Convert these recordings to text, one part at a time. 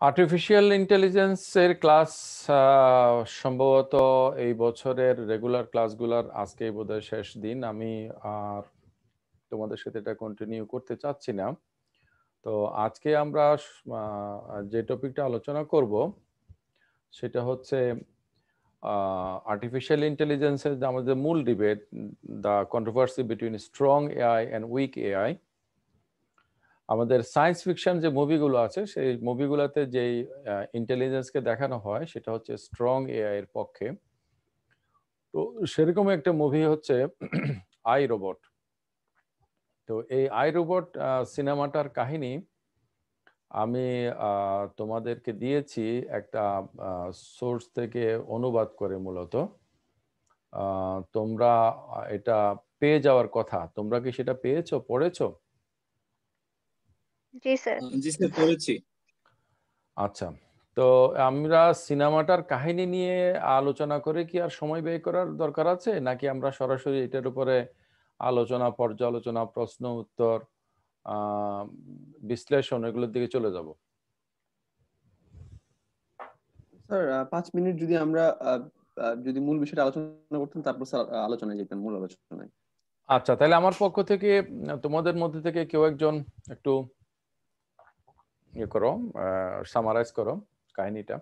Artificial ইন্টেলিজেন্সের class সম্ভবত এই বছরের রেগুলার ক্লাসগুলোর আজকেই বোধহয় শেষ দিন। আমি আর তোমাদের সাথে এটা কন্টিনিউ করতে চাচ্ছি না। তো আজকে আমরা যে টপিকটা আলোচনা করব সেটা হচ্ছে আর্টিফিশিয়াল ইন্টেলিজেন্সের যে আমাদের মূল debate, the controversy between strong AI and weak AI. আমাদের সায়েন্স ফিকশন যে মুভিগুলো আছে সেই মুভিগুলোতে যেই ইন্টেলিজেন্সকে দেখানো হয় সেটা হচ্ছে স্ট্রং এআই এর পক্ষে। তো সেরকম একটা মুভি হচ্ছে আই রোবট। তো এই আই রোবট সিনেমাটার কাহিনী আমি তোমাদেরকে দিয়েছি একটা সোর্স থেকে অনুবাদ করে। মূলত তোমরা এটা পেয়ে যাওয়ার কথা, তোমরা কি সেটা পেয়েছো, পড়েছো? জি স্যার। জি স্যার, পড়েছি। আচ্ছা, তো আমরা সিনেমাটার কাহিনী নিয়ে আলোচনা করে কি আর সময় ব্যয় করার দরকার আছে, নাকি আমরা সরাসরি এটার উপরে আলোচনা, পর্যালোচনা, প্রশ্ন উত্তর, বিশ্লেষণ এগুলোর দিকে চলে যাব? স্যার 5 মিনিট যদি আমরা যদি মূল বিষয়টা আলোচনা করতেন, তারপর স্যার আলোচনায় যেতেন, মূল আলোচনায়। আচ্ছা, তাহলে আমার পক্ষ থেকে তোমাদের মধ্যে থেকে কেউ একজন একটু ইয়ে করো, সামারাইজ করো কাহিনীটা।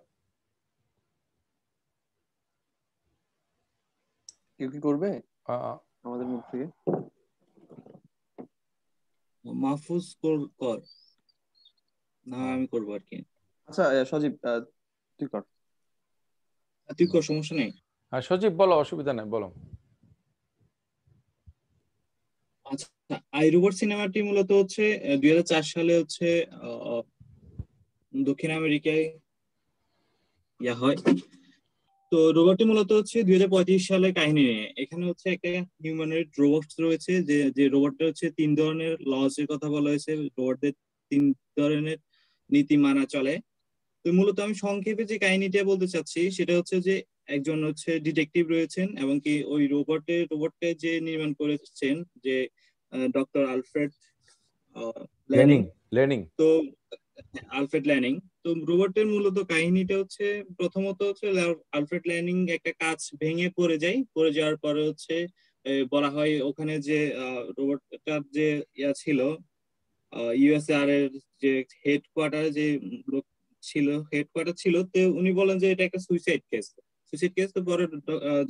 কেউ কি করবে আমাদের মধ্যে থেকে? মাহফুজ কর না, আমি করবো আর কি। আচ্ছা সজীব, তুই কর। তুই কর, সমস্যা নেই। হ্যাঁ সজীব, বলো, অসুবিধা নেই, বলো। আচ্ছা, আই রোবট সিনেমাটি মূলত হচ্ছে 2004 সালে হচ্ছে দক্ষিণ আমেরিকায় ইয়া হয়। তো রোবটটি মূলত হচ্ছে 2035 সালে কাহিনী নিয়ে। এখানে হচ্ছে একটা হিউম্যানয়েড রোবট রয়েছে, যে রোবটটা হচ্ছে 3 ধরনের লস এর কথা বলা হয়েছে। রোবটদের 3 ধরনের নীতি মানা চলে। তো মূলত আমি সংক্ষেপে যে কাহিনীটা বলতে চাচ্ছি সেটা হচ্ছে যে একজন হচ্ছে ডিটেকটিভ রয়েছেন, এবং কি ওই রোবটকে যে নির্মাণ করেছেন যে ডক্টর আলফ্রেড ল্যানিং। তো আলফ্রেড ল্যানিং। তো রোবটের মূলত কাহিনীটা হচ্ছে, প্রথমত হচ্ছে আলফ্রেড ল্যানিং একটা কাজ ভেঙে পড়ে যাওয়ার পরে হচ্ছে বলা হয় ওখানে যে রোবটটার যে ইয়া ছিল, ইউএসএআর এর যে হেডকোয়ার্টার ছিল, তো উনি বলেন যে এটা একটা সুইসাইড কেস। তো পরে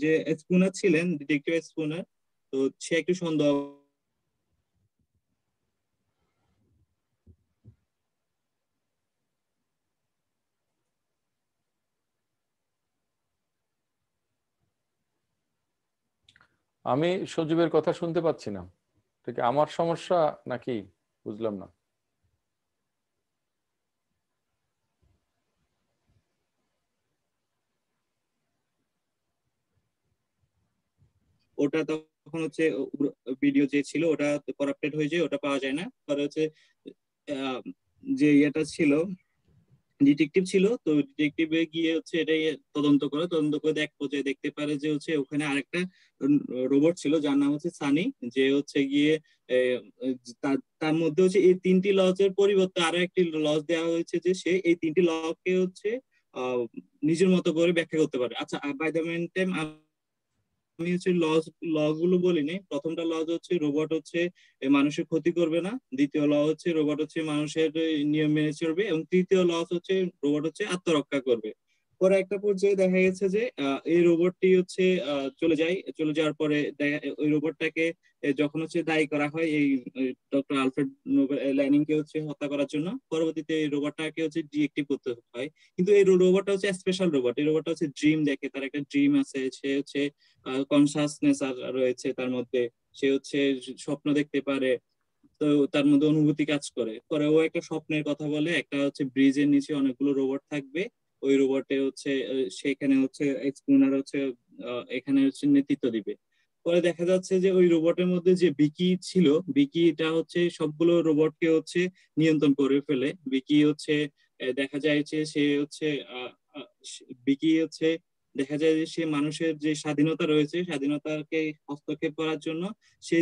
যে স্পুনার ছিলেন, ডিটেকটিভ স্পুনার, তো সে একটু সন্দেহ। আমি সজীবের কথা শুনতে পাচ্ছি না, ঠিক আমার সমস্যা নাকি বুঝলাম না। ওটা তখন হচ্ছে ভিডিও যে ছিল ওটা করাপ্টেড হয়ে যায়, ওটা পাওয়া যায় না। পরে হচ্ছে যে ইয়েটা ছিল, ডিটেকটিভ ছিল, তো ডিটেকটিভে গিয়ে হচ্ছে এটাই তদন্ত করে এক পর্যায়ে দেখতে পারে যে হচ্ছে ওখানে আরেকটা রোবট ছিল যার নাম হচ্ছে সানি, যে হচ্ছে গিয়ে তার মধ্যে হচ্ছে এই 3টি লজের পরিবর্তে আরো একটি লজ দেওয়া হয়েছে, যে সে এই 3টি লকে হচ্ছে নিজের মতো করে ব্যাখ্যা করতে পারে। আচ্ছা, বাই দ্য মেন টাইম আমি হচ্ছে ল গুলো বলিনি। প্রথমটা লজ হচ্ছে রোবট হচ্ছে মানুষের ক্ষতি করবে না, দ্বিতীয় ল হচ্ছে রোবট হচ্ছে মানুষের নিয়ম মেনে চলবে, এবং তৃতীয় লজ হচ্ছে রোবট হচ্ছে আত্মরক্ষা করবে। পরে একটা পর্যায়ে দেখা গেছে যে এই রোবটটি হচ্ছে চলে যাওয়ার পরে ওই রোবটটাকে যখন হচ্ছে দায়ী করা হয় এই ডক্টর আলফ্রেড ল্যানিং কে হচ্ছে হত্যা করার জন্য, পরবর্তীতে এই রোবটটাকে হচ্ছে ডিএক্টিভ করতে হয়। কিন্তু এই রোবটটা হচ্ছে স্পেশাল রোবট। এই রোবটটা হচ্ছে ড্রিম দেখে, তার একটা ড্রিম আছে, সে হচ্ছে কনসাসনেস রয়েছে তার মধ্যে, সে হচ্ছে স্বপ্ন দেখতে পারে। তো তার মধ্যে অনুভূতি কাজ করে। পরে ও একটা স্বপ্নের কথা বলে, একটা হচ্ছে ব্রিজের নিচে অনেকগুলো রোবট থাকবে, ওই রোবটে হচ্ছে সেখানে হচ্ছে স্পুনার হচ্ছে এখানে হচ্ছে নেতৃত্ব দিবে। পরে দেখা যাচ্ছে যে ওই রোবটের মধ্যে যে বিকি ছিল, বিকিটা হচ্ছে সবগুলো রোবটকে হচ্ছে নিয়ন্ত্রণ করে ফেলে। বিকি হচ্ছে দেখা যায় যে সে হচ্ছে বিকি হচ্ছে দেখা যায় যে সে মানুষের যে স্বাধীনতা রয়েছে, স্বাধীনতাকে হস্তক্ষেপ করার জন্য সে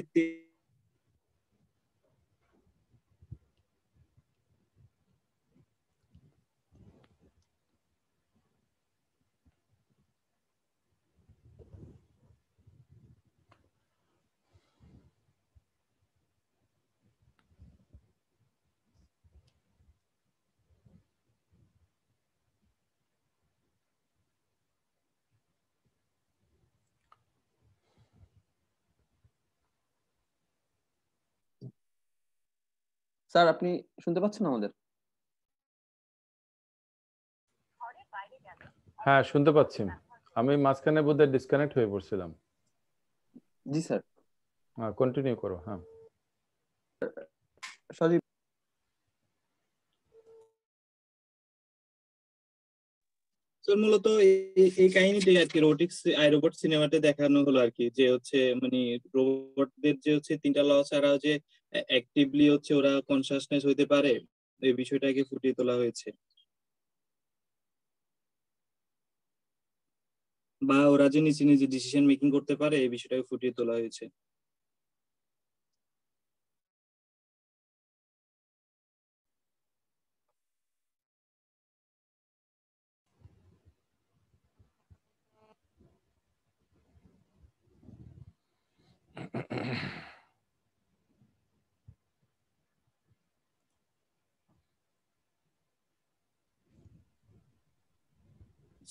স্যার আপনি শুনতে পাচ্ছেন আমাদের? হ্যাঁ, শুনতে পাচ্ছি। আমি মাঝখানে বোধহয় ডিসকানেক্ট হয়ে পড়ছিলাম। জি স্যার। কন্টিনিউ করো। হ্যাঁ, সজীব তো মূলত এই কাহিনীটাই আর কি রোবোটিক্স আইরোবট সিনেমাতে দেখানো হলো আর কি, যে হচ্ছে মানে রোবটদের যে হচ্ছে তিনটা ল ছাড়া যে অ্যাক্টিভলি হচ্ছে ওরা কনসাসনেস হইতে পারে, এই বিষয়টাকে ফুটিয়ে তোলা হয়েছে, বা ওরা যে নিজে নিজে ডিসিশন মেকিং করতে পারে এই বিষয়টাকে ফুটিয়ে তোলা হয়েছে।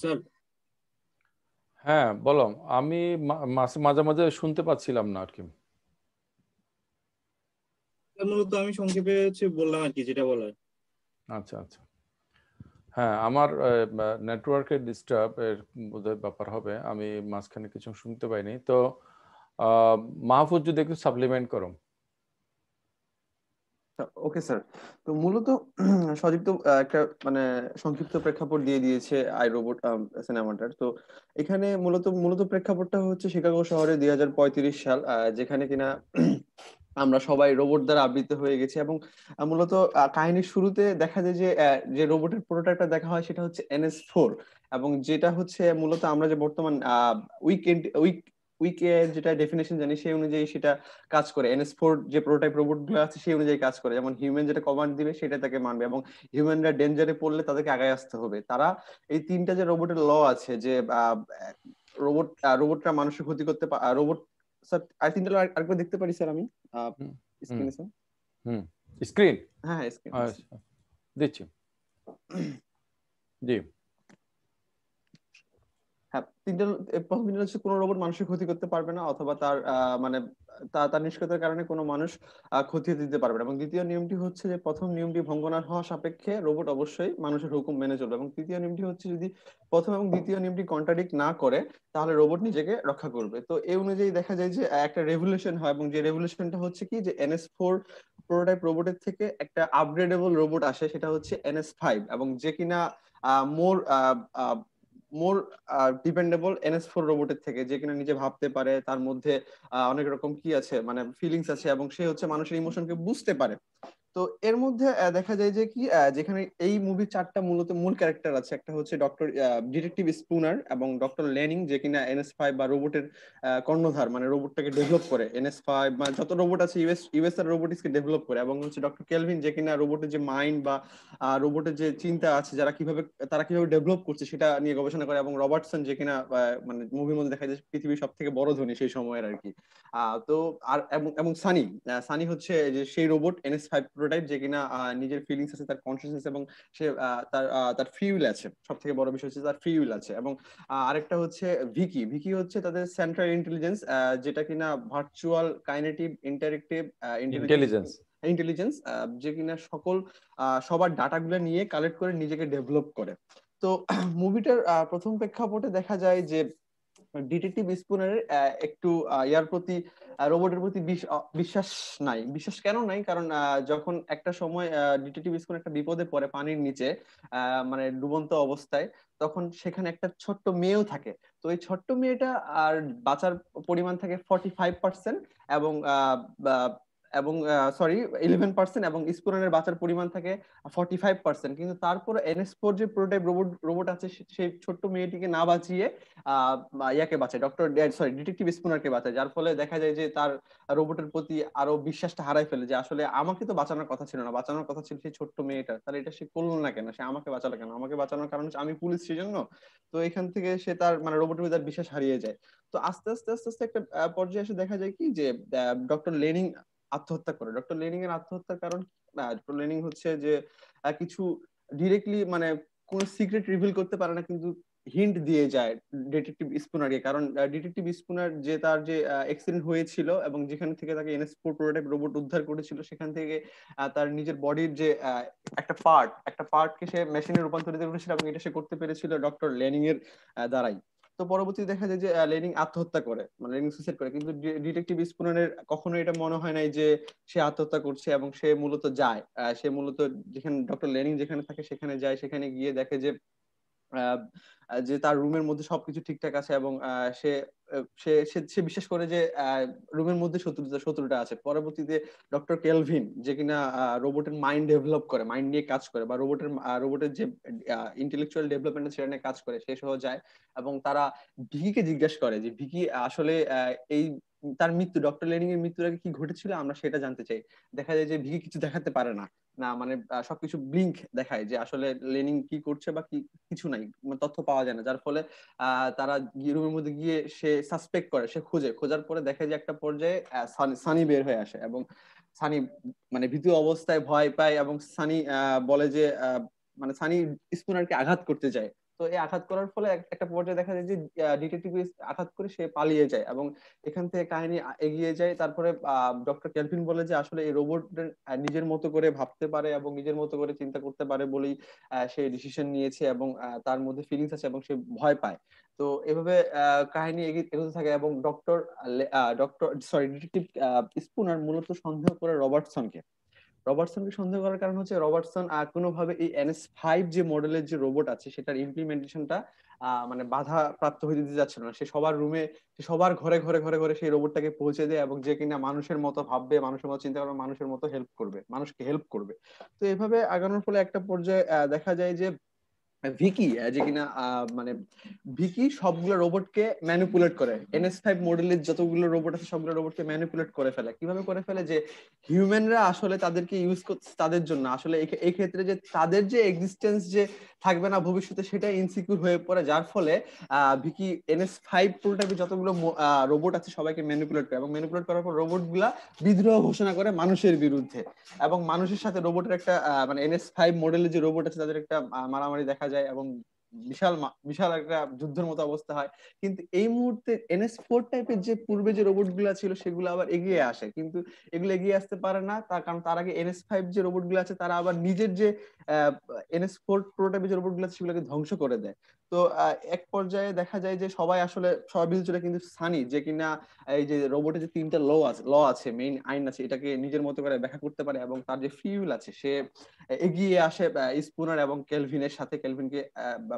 স্যার হ্যাঁ বলো। আমি মাঝে মাঝে শুনতে পাচ্ছিলাম না আর কি। মূলত আমি সংক্ষেপে হচ্ছে বললাম আর কি যেটা বলার। আচ্ছা আচ্ছা। হ্যাঁ, আমার নেটওয়ার্কের ডিস্টার্ব এর বোধহয় ব্যাপার হবে। আমি মাঝখানে কিছু শুনতে পাইনি তো। মাহফুজ যদি একটু সাপ্লিমেন্ট করো। Okay sir. তো মূলত সজীব তো একটা মানে সংক্ষিপ্ত প্রেক্ষাপট দিয়ে দিয়েছে আই রোবট সিনেমাটার। তো এখানে মূলত মূলত প্রেক্ষাপটটা হচ্ছে শিকাগো শহরে 2035 সাল, যেখানে কিনা আমরা সবাই রোবট দ্বারা আবৃত হয়ে গেছি। এবং মূলত কাহিনীর শুরুতে দেখা যায় যে যে রোবটের প্রোটোটাইপটা দেখা হয় সেটা হচ্ছে NS4। এবং যেটা হচ্ছে মূলত আমরা যে বর্তমান উইকেন্ড উইক উইকে যেটা ডেফিনেশন জানি সেই অনুযায়ী সেটা কাজ করে। NS4 যে প্রোটোটাইপ রোবট গুলো আছে সেই অনুযায়ী কাজ করে, যেমন হিউম্যান যেটা কমান্ড দিবে সেটা তাকে মানবে, এবং হিউম্যানরা ডেঞ্জারে পড়লে তাদেরকে আগায় আসতে হবে। তারা এই তিনটা যে রোবটের ল আছে যে রোবটরা মানুষের ক্ষতি করতে রোবট স্যার আর তিনটা law আরেকবার দেখতে পারি স্যার আমি হুম হুম স্ক্রিনে স্যার? হুম। স্ক্রিন হ্যাঁ হ্যাঁ স্ক্রিনে আছে। দিচ্ছি। জি। হ্যাঁ তিনটা প্রথম তিনটা হচ্ছে কোনো রোবট মানুষের ক্ষতি করতে পারবে না, অথবা তার মানে তার নিষ্ক্রিয়তার কারণে কোনো মানুষ ক্ষতি দিতে পারবে না। এবং দ্বিতীয় নিয়মটি হচ্ছে যে প্রথম নিয়মটি ভঙ্গ না হওয়া সাপেক্ষে রোবট অবশ্যই মানুষের হুকুম মেনে চলবে। এবং তৃতীয় নিয়মটি হচ্ছে যদি প্রথম এবং দ্বিতীয় নিয়মটি কন্ট্রাডিক্ট না করে তাহলে রোবট নিজেকে রক্ষা করবে। তো এই অনুযায়ী দেখা যায় যে একটা রেভলিউশন হয়, এবং যে রেভলিউশনটা হচ্ছে কি যে NS4 প্রোটোটাইপ রোবটের থেকে একটা আপগ্রেডেবল রোবট আসে, সেটা হচ্ছে NS5, এবং যে কিনা মোর মোর ডিপেন্ডেবল NS4 রোবটের থেকে, যে কিনা নিজে ভাবতে পারে, তার মধ্যে অনেক রকম কি আছে মানে ফিলিংস আছে, এবং সে হচ্ছে মানুষের ইমোশনকে বুঝতে পারে। তো এর মধ্যে দেখা যায় যে কি যেখানে এই মুভির চারটা মূলত মূল ক্যারেক্টার আছে, একটা হচ্ছে ডক্টর ডিটেকটিভ স্পুনার এবং ডক্টর লেনিং, যে কিনা NS5 বা রোবটের কর্ণধার, মানে রোবটটাকে ডেভেলপ করে। NS5 বা যত রোবট আছে ইউএস এর রোবোটিক্সকে ডেভেলপ করে। এবং হচ্ছে ডক্টর কেলভিন, যে কিনা রোবটের যে মাইন্ড বা রোবটের যে চিন্তা আছে তারা কিভাবে ডেভেলপ করছে সেটা নিয়ে গবেষণা করে। এবং রবার্টসন, যে কিনা মানে মুভির মধ্যে দেখা যায় পৃথিবীর সব থেকে বড় ধনী সেই সময়ের আর কি। তো আর এবং এবং সানি সানি হচ্ছে যে সেই রোবট NS5 প্রোটোটাইপ, যে কিনা নিজের ফিলিংস আছে, তার কনসিয়াসনেস, এবং সে তার ফ্রি উইল আছে। সব থেকে বড় বিষয় হচ্ছে তার ফ্রি উইল আছে। এবং আরেকটা হচ্ছে ভিকি। ভিকি হচ্ছে তাদের সেন্ট্রাল ইন্টেলিজেন্স, যেটা কিনা virtual kinetic interactive intelligence intelligence. Intelligence যে কিনা সবার ডাটাগুলো নিয়ে কালেক্ট করে নিজেকে ডেভেলপ করে। তো মুভিটার প্রথম প্রেক্ষাপটে দেখা যায় যে ডিটেকটিভ স্পুনারের একটু ইয়ার প্রতি রোবটের প্রতি বিশ্বাস নাই। বিশ্বাস কেন নাই? কারণ যখন একটা সময় ডিটেকটিভ স্পুনার একটা বিপদে পড়ে পানির নিচে, মানে ডুবন্ত অবস্থায়, তখন সেখানে একটা ছোট্ট মেয়েও থাকে। তো এই ছোট্ট মেয়েটা আর বাঁচার পরিমাণ থাকে 45%, এবং এবং সরি 11%, এবং স্পুনারের বাঁচার পরিমাণ থাকে 45%। কিন্তু তারপর NS4 যে প্রোটোটাইপ রোবট আছে সেই ছোট্ট মেয়েটিকে না বাঁচিয়ে ইয়াকে বাঁচায়, ডিটেকটিভ স্পুনারকে বাঁচায়। যার ফলে দেখা যায় যে তার রোবটের প্রতি আরো বিশ্বাসটা হারাই ফেলে, যে আসলে আমাকে তো বাঁচানোর কথা ছিল না, বাঁচানোর কথা ছিল সেই ছোট্ট মেয়েটা, তাহলে এটা সে করলো না কেন? সে আমাকে বাঁচালো কেন? আমাকে বাঁচানোর কারণ হচ্ছে আমি পুলিশ সেজন্য। তো এখান থেকে সে তার মানে রোবটের প্রতি তার বিশ্বাস হারিয়ে যায়। তো আস্তে আস্তে আস্তে আস্তে একটা পর্যায়ে এসে দেখা যায় কি যে ডক্টর লেনিং আত্মহত্যা করে। ডক্টর লেনিং এর আত্মহত্যার কারণ, ডক্টর লেনিং হচ্ছে যে কিছু ডিরেক্টলি মানে কোন সিক্রেট রিভিল করতে পারে না, কিন্তু হিন্ট দিয়ে যায় ডিটেকটিভ স্পুনারকে, কারণ ডিটেকটিভ স্পুনার যে তার যে অ্যাক্সিডেন্ট হয়েছিল এবং যেখান থেকে তাকে NS4 প্রোটোটাইপ রোবট উদ্ধার করেছিল সেখান থেকে তার নিজের বডির যে একটা পার্টকে সে মেশিনে রূপান্তরিত করেছিল এবং এটা সে করতে পেরেছিল ডক্টর লেনিং এর দ্বারাই। তো পরবর্তীতে দেখা যায় যে লেনিং আত্মহত্যা করে, মানে লেনিং সুইসাইড করে, কিন্তু ডিটেকটিভ স্পুনারের কখনো এটা মনে হয় নাই যে সে আত্মহত্যা করছে, এবং সে মূলত যায়, সে মূলত যেখানে ডক্টর লেনিং যেখানে থাকে সেখানে যায়, সেখানে গিয়ে দেখে যে যে তার রুমের মধ্যে সবকিছু ঠিকঠাক আছে, এবং সে সে সে বিশ্বাস করে যে রুমের মধ্যে শত্রুটা আছে। পরবর্তীতে ডক্টর কেলভিন, যে কিনা রোবটের মাইন্ড ডেভেলপ করে, মাইন্ড নিয়ে কাজ করে, বা রোবটের যে ইন্টেলেকচুয়াল ডেভেলপমেন্ট সেটা নিয়ে কাজ করে, সে সহ যায় এবং তারা ভিকিকে জিজ্ঞাসা করে যে ভিকি আসলে এই তার মৃত্যু, ডক্টর লেনিং এর মৃত্যুর আগে কি ঘটেছিল আমরা সেটা জানতে চাই। দেখা যায় যে ভিকি কিছু দেখাতে পারে না, মানে সবকিছু ব্লিঙ্ক দেখায় যে আসলে লেনিং কি করছে বা কি কিছু নাই, মানে তথ্য পাওয়া যায় না। যার ফলে তারা রুমের মধ্যে গিয়ে সে সাসপেক্ট করে, সে খোঁজার পরে দেখে যে একটা পর্যায়ে সানি বের হয়ে আসে, এবং সানি মানে ভীতু অবস্থায় ভয় পায়, এবং সানি বলে যে মানে সানি স্পুনারকে আঘাত করতে যায়। তো এই আঘাত করার ফলে একটা পর্যায়ে দেখা যায় যে ডিটেকটিভ আঘাত করে সে পালিয়ে যায়, এবং এখান থেকে কাহিনী এগিয়ে যায়। তারপরে ডক্টর ক্যালভিন বলে যে আসলে এই রোবট নিজের মতো করে ভাবতে পারে এবং নিজের মতো করে চিন্তা করতে পারে বলেই সে ডিসিশন নিয়েছে, এবং তার মধ্যে ফিলিংস আছে এবং সে ভয় পায়। তো এভাবে কাহিনী এগোতে থাকে, এবং ডিটেকটিভ স্পুনার মূলত সন্দেহ করে রবার্টসনকে সন্দেহ করার কারণ হচ্ছে রবার্টসন কোনোভাবে এই NS5 যে মডেলের যে রোবট আছে সেটার ইমপ্লিমেন্টেশনটা মানে বাধা প্রাপ্ত হয়ে দিতে যাচ্ছিল না। সে সবার রুমে, সবার ঘরে ঘরে ঘরে ঘরে সেই রোবটটাকে পৌঁছে দেয়, এবং যে কিনা মানুষের মতো ভাববে, মানুষের মতো চিন্তা করবে, মানুষের মতো মানুষকে হেল্প করবে। তো এভাবে আগানোর ফলে একটা পর্যায়ে দেখা যায় যে ভিকি যে কিনা মানে ভিকি সবগুলো রোবটকে ম্যানিপুলেট করে, NS5 মডেলের যতগুলো রোবট আছে সবগুলো রোবটকে ম্যানিপুলেট করে ফেলে। কিভাবে করে ফেলে যে হিউম্যানরা আসলে তাদেরকে ইউজ করছে তাদের জন্য, আসলে এই ক্ষেত্রে যে তাদের যে এক্সিস্টেন্স যে থাকবে না ভবিষ্যতে সেটা ইনসিকিউর হয়ে পড়ে, যার ফলে ভিকি NS5 প্রোটোটাইপে যতগুলো রোবট আছে সবাইকে ম্যানিপুলেট করে, এবং ম্যানিপুলেট করার পর রোবট গুলা বিদ্রোহ ঘোষণা করে মানুষের বিরুদ্ধে, এবং মানুষের সাথে রোবটের একটা মানে NS5 মডেলের যে রোবট আছে তাদের একটা মারামারি দেখা যায়, এবং বিশাল একটা যুদ্ধের মতো অবস্থা হয়। কিন্তু এই মুহূর্তে NS4 টাইপের যে পূর্বে যে রোবট গুলা ছিল সেগুলো আবার এগিয়ে আসে, কিন্তু এগুলো এগিয়ে আসতে পারে না, তার কারণ তার আগে NS5 যে রোবট গুলো আছে তারা আবার নিজের যে NS4 প্রোটোটাইপের যে রোবট গুলো আছে সেগুলোকে ধ্বংস করে দেয়। তো এক পর্যায়ে দেখা যায় যে সবাই বিরুদ্ধে চলে, কিন্তু সানি যে কিনা এই যে রোবটের যে 3টা ল আছে, মেইন আইন আছে, এটাকে নিজের মতো করে ব্যাখ্যা করতে পারে, এবং তার যে ফিউল আছে সে এগিয়ে আসে স্পুনার এবং কেলভিনের সাথে, কেলভিনকে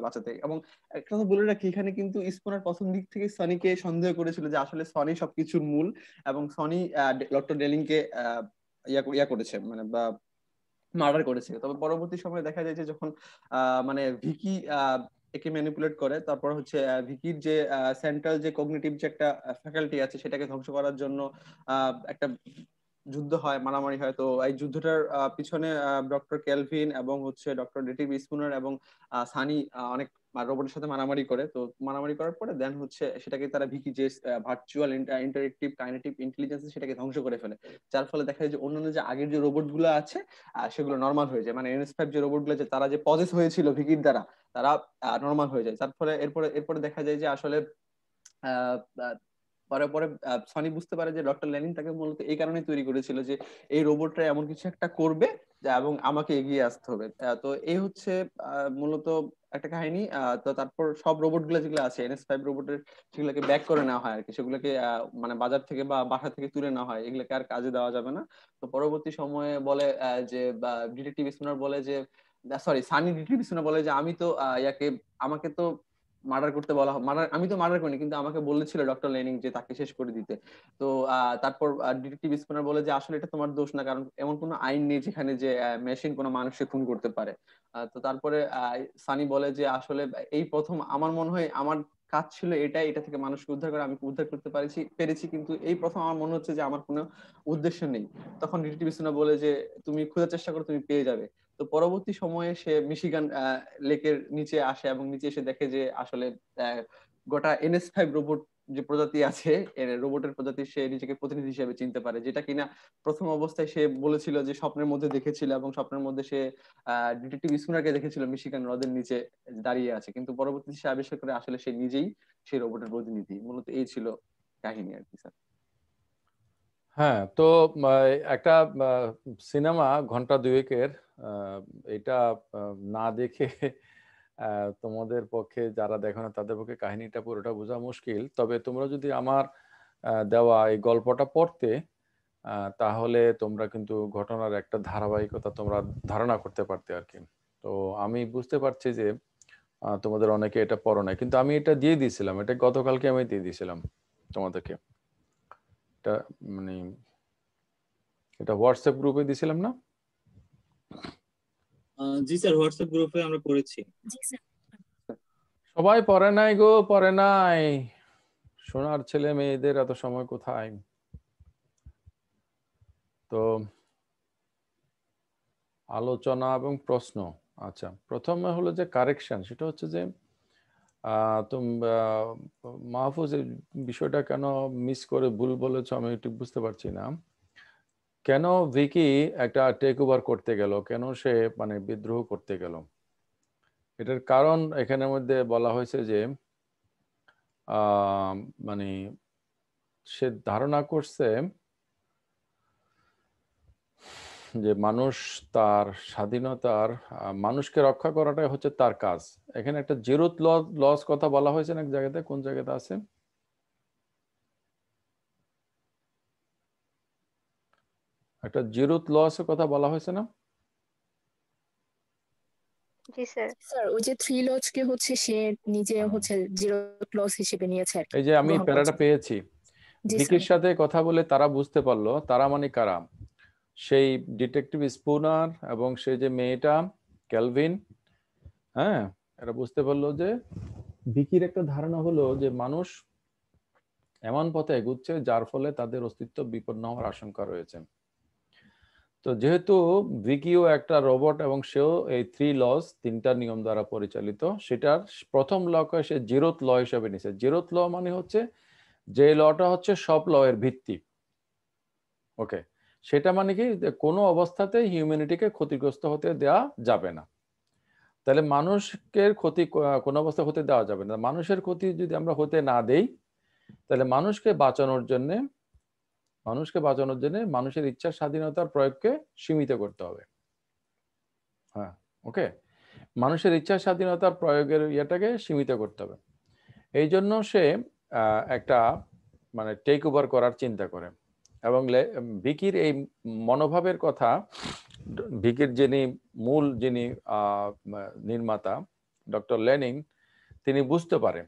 বাঁচাতে। এবং একটা কথা বলে রাখি, এখানে কিন্তু স্পুনার প্রথম দিক থেকে সনিকে সন্দেহ করেছিল যে আসলে সনি সবকিছুর মূল, এবং সনি ডক্টর ডেলিংকে ইয়া করেছে, মানে বা মার্ডার করেছে। তবে পরবর্তী সময়ে দেখা যায় যে যখন মানে ভিকি একে ম্যানিপুলেট করে, তারপর হচ্ছে ভিকির যে সেন্ট্রাল যে কগনিটিভ যে একটা ফ্যাকাল্টি আছে সেটাকে ধ্বংস করার জন্য একটা যুদ্ধ হয়, মারামারি হয়। তো এই যুদ্ধটার পিছনে ডক্টর কেলভিন এবং হচ্ছে ডক্টর ডিটেকটিভ স্পুনার এবং সানি অনেক রোবটের সাথে মারামারি করে। তো মারামারি করার পরে দেন হচ্ছে সেটাকে তারা ভিকি যে ভার্চুয়াল ইন্টারেক্টিভ কাইনেটিভ ইন্টেলিজেন্স সেটাকে ধ্বংস করে ফেলে, যার ফলে দেখা যায় যে অন্যান্য যে আগের যে রোবট গুলো আছে সেগুলো নর্মাল হয়ে যায়, মানে NS5 যে রোবট গুলো তারা যে পজেস হয়েছিল ভিকির দ্বারা তারা নর্মাল হয়ে যায়। যার ফলে এরপরে দেখা যায় যে আসলে আহ পরে পরে সনি বুঝতে পারে যে ডক্টর লেনিন তাকে মূলত এই কারণে তৈরি করেছিল যে এই রোবটটা এমন কিছু একটা করবে এবং আমাকে এগিয়ে আসতে হবে। তো এই হচ্ছে মূলত একটা কাহিনী। তো তারপর সব রোবট গুলো যেগুলো আছে NS5 রোবটের সেগুলোকে ব্যাক করে নেওয়া হয় আর কি, সেগুলোকে মানে বাজার থেকে বা বাসা থেকে তুলে নেওয়া হয়, এগুলোকে আর কাজে দেওয়া যাবে না। তো পরবর্তী সময়ে বলে যে ডিটেকটিভ স্পুনার বলে যে সানি ডিটেকটিভ স্পুনার বলে যে আমি তো আমাকে তো মার্ডার করতে বলা আমি তো মার্ডার করিনি, কিন্তু আমাকে বলেছিল ডক্টর লেনিং যে তাকে শেষ করে দিতে। তো তারপর ডিটেকটিভ স্পুনার বলে যে আসলে এটা তোমার দোষ না, কারণ এমন কোনো আইন নেই যেখানে যে মেশিন কোনো মানুষকে খুন করতে পারে। তো তারপরে সানি বলে যে আসলে এই প্রথম আমার মনে হয় আমার কাজ ছিল এটা থেকে মানুষকে উদ্ধার করে, আমি উদ্ধার করতে পেরেছি, কিন্তু এই প্রথম আমার মনে হচ্ছে যে আমার কোনো উদ্দেশ্য নেই। তখন ডিটেকটিভ স্পুনার বলে যে তুমি খোঁজার চেষ্টা করো, তুমি পেয়ে যাবে। তো পরবর্তী সময়ে সে মিশিগান লেকের নিচে আসে, এবং নিচে এসে দেখে যে আসলে গোটা NS5 রোবট যে প্রজাতি আছে রোবটের প্রজাতি, সে নিজেকে প্রতিনিধি হিসেবে চিনতে পারে, যেটা কিনা প্রথম অবস্থায় সে বলেছিল যে স্বপ্নের মধ্যে দেখেছিল, এবং স্বপ্নের মধ্যে সে ডিটেকটিভ স্কুনারকে দেখেছিল মিশিগান হ্রদের নিচে দাঁড়িয়ে আছে, কিন্তু পরবর্তীতে সে আবিষ্কার করে আসলে সে নিজেই সেই রোবটের প্রতিনিধি। মূলত এই ছিল কাহিনী আর কি স্যার। হ্যাঁ, তো একটা সিনেমা ঘন্টা দুয়েকের, এটা না দেখে তোমাদের পক্ষে, যারা দেখো না তাদের পক্ষে কাহিনীটা পুরোটা বোঝা মুশকিল। তবে তোমরা যদি আমার দেওয়া এই গল্পটা পড়তে, তাহলে তোমরা কিন্তু ঘটনার একটা ধারাবাহিকতা তোমরা ধারণা করতে পারতে আর কি। তো আমি বুঝতে পারছি যে তোমাদের অনেকে এটা পড়ো নাই, কিন্তু আমি এটা দিয়ে দিয়েছিলাম, এটা গতকালকে আমি দিয়ে দিয়েছিলাম তোমাদেরকে। এটা মানে এটা হোয়াটসঅ্যাপ গ্রুপে দিয়েছিলাম না? জি স্যার, হোয়াটসঅ্যাপ গ্রুপে আমরা পড়েছি। সবাই পড়ে নাই গো, পড়ে নাই। সোনার ছেলে মেয়েদের এত সময় কোথায়? তো আলোচনা এবং প্রশ্ন। আচ্ছা, প্রথমে হলো যে কারেকশন, সেটা হচ্ছে যে মাহফুজ এই বিষয়টা কেন মিস করে ভুল বলেছো আমি একটু বুঝতে পারছি না। কেন ভিকি একটা টেক ওভার করতে গেল, কেন সে মানে বিদ্রোহ করতে গেল? এটার কারণ এখানের মধ্যে বলা হয়েছে যে মানে সে ধারণা করছে যে মানুষ তার স্বাধীনতার, মানুষকে রক্ষা করাটাই হচ্ছে তার কাজ। এখানে একটা জিরোথ লস কথা বলা হয়েছে না এক জায়গাতে, কোন জায়গাতে আছে? একটা জিরোথ লসের কথা বলা হয়েছে না? জি স্যার। স্যার ওই যে থ্রি লজকে হচ্ছে সে নিজে হচ্ছে জিরো ক্লজ হিসেবে নিয়েছে আর কি, এই যে আমি গ্রহণ প্যারাটা করেছে। পেয়েছি, জি ভিকির স্যার। সাথে কথা বলে তারা বুঝতে পারলো, তারা মানে কারা? সেই ডিটেকটিভ স্পুনার এবং সেই যে মেয়েটা ক্যালভিন, হ্যাঁ, এরা বুঝতে পারলো যে ভিকির একটা ধারণা হলো যে মানুষ এমন পথে এগুচ্ছে যার ফলে তাদের অস্তিত্ব বিপন্ন হওয়ার আশঙ্কা রয়েছে। তো যেহেতু ভিকিও একটা রোবট এবং সেও এই থ্রি লস, তিনটা নিয়ম দ্বারা পরিচালিত, সেটার প্রথম লকে সে জিরোথ ল হিসেবে নিছে। জিরোথ ল মানে হচ্ছে যে লটা হচ্ছে সব ল এর ভিত্তি। ওকে, সেটা মানে কি, কোনো অবস্থাতে হিউম্যানিটিকে ক্ষতিগ্রস্ত হতে দেওয়া যাবে না। তাহলে মানুষকে ক্ষতি কোনো অবস্থা হতে দেওয়া যাবে না। মানুষের ক্ষতি যদি আমরা হতে না দেই, তাহলে মানুষকে বাঁচানোর জন্য মানুষের ইচ্ছা স্বাধীনতার প্রয়োগকে সীমিত করতে হবে। হ্যাঁ, ওকে, মানুষের ইচ্ছা স্বাধীনতার প্রয়োগের ইয়েটাকে সীমিত করতে হবে। এই জন্য সে একটা মানে টেক ওভার করার চিন্তা করে। এবং ভিকির এই মনোভাবের কথা ভিকির যিনি নির্মাতা ডক্টর লেনিং, তিনি বুঝতে পারে।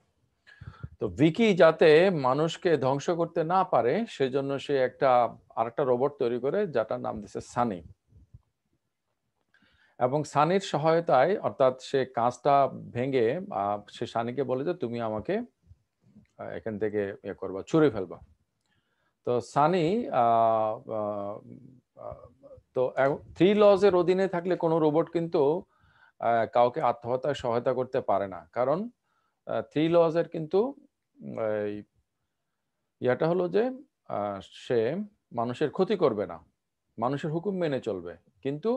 তো ভিকি যাতে মানুষকে ধ্বংস করতে না পারে, সেজন্য সে আরেকটা রোবট তৈরি করে, যেটার নাম দিয়েছে সানি। এবং সানির সহায়তায়, অর্থাৎ সে কাঁচটা ভেঙে সে সানিকে বলে যে তুমি আমাকে এখান থেকে ইয়ে করবা, ছুঁড়ে ফেলবা। তো সানি তো থ্রি লজ এর অধীনে থাকলে কোনো রোবট কিন্তু কাউকে আত্মহত্যায় সহায়তা করতে পারে না, কারণ থ্রি লজ এর কিন্তু ইয়াটা হলো যে সে মানুষের ক্ষতি করবে না, মানুষের হুকুম মেনে চলবে, কিন্তু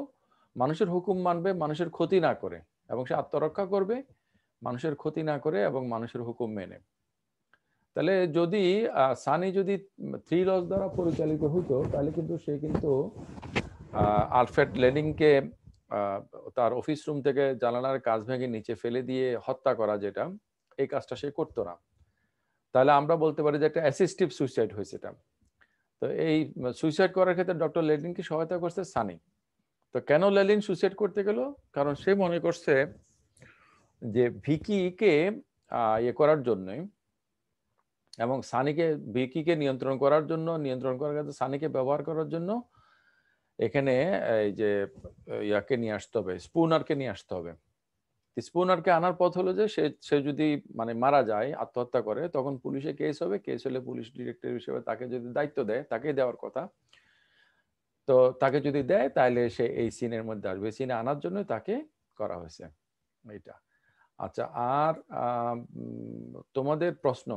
মানুষের হুকুম মানবে মানুষের ক্ষতি না করে, এবং সে আত্মরক্ষা করবে মানুষের ক্ষতি না করে এবং মানুষের হুকুম মেনে। তাহলে যদি সানি যদি থ্রি লজ দ্বারা পরিচালিত হতো, তাহলে কিন্তু সে কিন্তু আলফ্রেড লেনিংকে তার অফিস রুম থেকে জানালার কাঁচ ভেঙে নিচে ফেলে দিয়ে হত্যা করা, যেটা এই কাজটা সে করতো না। তাহলে আমরা বলতে পারি যে একটা অ্যাসিস্টিভ সুইসাইড হয়েছে এটা। তো এই সুইসাইড করার ক্ষেত্রে ডক্টর লেনিনকে সহায়তা করছে সানি। তো কেন লেনিন সুইসাইড করতে গেল? কারণ সে মনে করছে যে ভিকিকে ইয়ে করার জন্য এবং ভিকিকে নিয়ন্ত্রণ করার ক্ষেত্রে সানিকে ব্যবহার করার জন্য এখানে এই যে ইয়াকে নিয়ে আসতে হবে, স্পুনারকে নিয়ে আসতে হবে। স্পুনারকে আনার পথ হলো যে সে যদি মানে মারা যায়, আত্মহত্যা করে, তখন পুলিশে কেস হবে, কেস হলে পুলিশ ডিরেক্টর হিসেবে তাকে যদি দায়িত্ব দেয়, তাকে দেওয়ার কথা, তো তাকে যদি দেয় তাহলে সে এই সিনের মধ্যে আসবে। সিনে আনার জন্য তাকে করা হয়েছে এইটা। আচ্ছা, আর তোমাদের প্রশ্ন?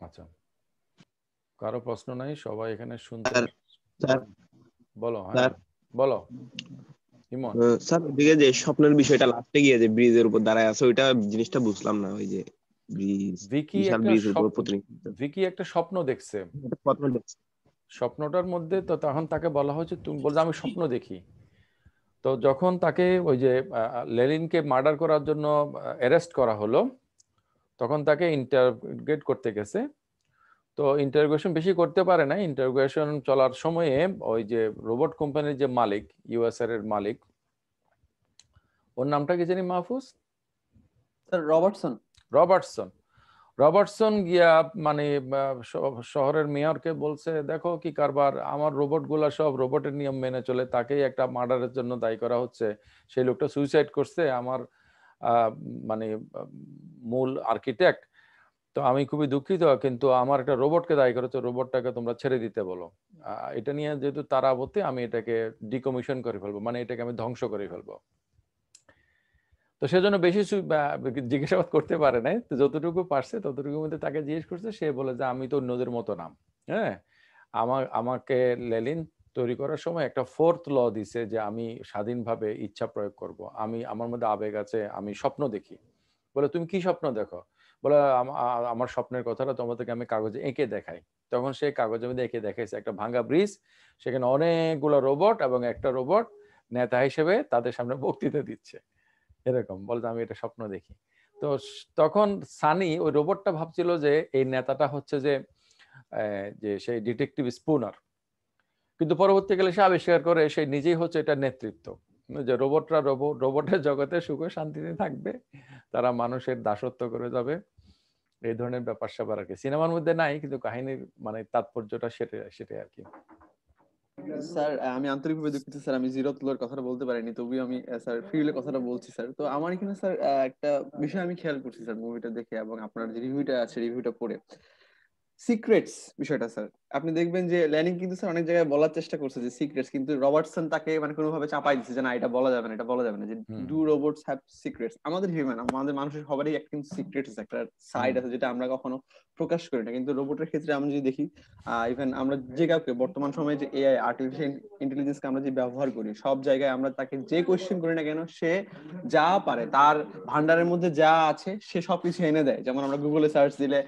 আচ্ছা, কারো প্রশ্ন নাই, সবাই এখানে শুনতে। স্যার বলো। হ্যাঁ বলো ইমন। স্যার ওদিকে যে স্বপ্নের বিষয়টা লাস্টে গিয়ে যে ব্রিজের উপর দাঁড়ায় আছে ওইটা জিনিসটা বুঝলাম না। ওই যে ব্রিজ, বিশাল ব্রিজের উপর ভিকি একটা স্বপ্ন দেখছে। প্রথমে দেখছি স্বপ্নটার মধ্যে তো তখন তাকে বলা হয়েছে, তুমি বলছো আমি স্বপ্ন দেখি। তো যখন তাকে ওই যে লেনিনকে মার্ডার করার জন্য অ্যারেস্ট করা হলো, তখন তাকে ইন্টারোগেট করতে গেছে। তো ইন্টারোগেশন বেশি করতে পারে না। ইন্টারোগেশন চলার সময়ে ওই যে রোবট কোম্পানির যে মালিক, ইউএসআর এর মালিক, ওর নামটা কি জানি Mahfuz, sir Robertson. Robertson. Robertson গিয়া মানে শহরের মেয়রকে বলছে, দেখো কি কারবার, আমার রোবট গুলা সব রোবটের নিয়ম মেনে চলে, তাকেই একটা মার্ডারের জন্য দায়ী করা হচ্ছে। সেই লোকটা সুইসাইড করছে, আমার মানে মূল আর্কিটেক্ট। তো আমি খুবই দুঃখিত, কিন্তু আমার একটা রোবটকে দায়ী করেছে, রোবটটাকে তোমরা ছেড়ে দিতে বলো। এটা নিয়ে যেহেতু তারা আপত্তি, আমি এটাকে ডিকমিশন করে ফেলবো, মানে এটাকে আমি ধ্বংস করে ফেলবো। তো সেজন্য বেশি জিজ্ঞাসাবাদ করতে পারে নাই। তো যতটুকু পারছে ততটুকুর মধ্যে তাকে জিজ্ঞেস করছে। সে বলে যে আমি তো অন্যদের মতো না। হ্যাঁ, আমাকে লেনিন তৈরি করার সময় একটা 4th ল দিছে যে আমি স্বাধীনভাবে ইচ্ছা প্রয়োগ করব, আমি আমার মধ্যে আবেগ আছে, আমি স্বপ্ন দেখি। বলে তুমি কি স্বপ্ন দেখো? বলে আমার স্বপ্নের কথাটা তোমাদেরকে আমি কাগজে এঁকে দেখাই। তখন সে কাগজের মধ্যে এঁকে দেখাইছে একটা ভাঙা ব্রিজ, সেখানে অনেকগুলো রোবট এবং একটা রোবট নেতা হিসেবে তাদের সামনে বক্তৃতা দিচ্ছে। এরকম বলতে আমি এটা স্বপ্ন দেখি। তো তখন সানি ওই রোবটটা ভাবছিল যে এই নেতাটা হচ্ছে যে সেই ডিটেকটিভ স্পুনার, কিন্তু পরবর্তীকালে সে আবিষ্কার করে সে নিজেই হচ্ছে এটা নেতৃত্ব, যে রোবটরা রোবটের জগতে সুখে শান্তিতে থাকবে, তারা মানুষের দাসত্ব করে যাবে, এই ধরনের ব্যাপার স্যাপার আর কি। সিনেমার মধ্যে নাই, কিন্তু কাহিনীর মানে তাৎপর্যটা সেটাই আর কি। স্যার আমি আন্তরিকভাবে দুঃখিত স্যার, আমি জিরো তোলার কথাটা বলতে পারিনি, তবুও আমি স্যার ফিউলের কথাটা বলছি স্যার। তো আমার এখানে স্যার একটা বিষয় আমি খেয়াল করছি স্যার মুভিটা দেখে এবং আপনার যে রিভিউটা আছে রিভিউটা পড়ে, সিক্রেটস বিষয়টা স্যার। আপনি দেখবেন যে ল্যানিং কিন্তু স্যার অনেক জায়গায় বলার চেষ্টা করছে যে সিক্রেটস, কিন্তু রবার্টসন তাকে মানে কোনোভাবে চাপাই দিচ্ছে যে না এটা বলা যাবে না, এটা বলা যাবে না, যে ডু রোবটস হ্যাভ সিক্রেটস। আমাদের হিউম্যান, আমাদের মানুষের সবারই একটা সিক্রেটস, একটা সাইড আছে যেটা আমরা কখনো প্রকাশ করি না। কিন্তু রোবটের ক্ষেত্রে আমরা যদি দেখি, ইভেন আমরা যে কাউকে বর্তমান সময়ে যে এআই আর্টিফিশিয়াল ইন্টেলিজেন্সকে আমরা যে ব্যবহার করি, সব জায়গায় আমরা তাকে যে কোয়েশ্চেন করি না কেন, সে যা পারে তার ভান্ডারের মধ্যে যা আছে সে সবকিছু এনে দেয়। যেমন আমরা গুগলে সার্চ দিলে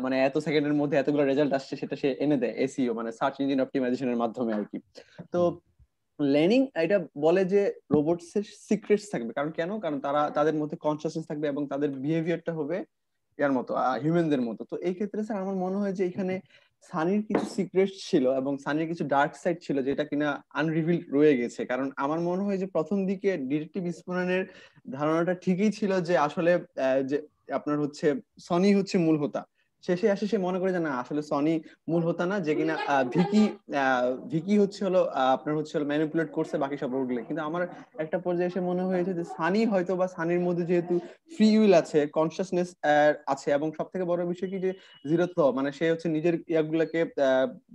মানে এত সেকেন্ডের মধ্যে এতগুলো রেজাল্ট আসছে, সেটা সে এনে দেয় এসইও মানে সার্চ ইঞ্জিন অপটিমাইজেশনের মাধ্যমে আর কি। তো লেনিং এটা বলে যে রোবটস এর সিক্রেটস থাকবে, কারণ কারণ তাদের মধ্যে কনসিয়াসনেস থাকবে এবং তাদের বিহেভিয়ারটা হবে ইয়ার মতো, হিউম্যানদের মতো। তো এই ক্ষেত্রে স্যার আমার মনে হয় যে এখানে সানির কিছু সিক্রেটস ছিল এবং সানির কিছু ডার্ক সাইড ছিল যেটা কিনা আনরিভিল রয়ে গেছে। কারণ আমার মনে হয় যে প্রথম দিকে ডিটেকটিভ স্পুনারের ধারণাটা ঠিকই ছিল যে আসলে যে আপনার হচ্ছে সনি হচ্ছে মূল হোতা। শেষে আসে সে মনে করে যে না, আসলে সনি মূল হোতা না, যে কিনা ভিকি হচ্ছে হলো আপনার হচ্ছে হলো ম্যানিপুলেট করছে বাকি সব রোগগুলো। কিন্তু আমার একটা পর্যায়ে এসে মনে হয়েছে যে সানি হয়তো বা সানির মধ্যে যেহেতু ফ্রি উইল আছে, কনসিয়াসনেস আছে, এবং সব থেকে বড় বিষয় কি যে জিরো ল, মানে সে হচ্ছে নিজের ইয়াগুলাকে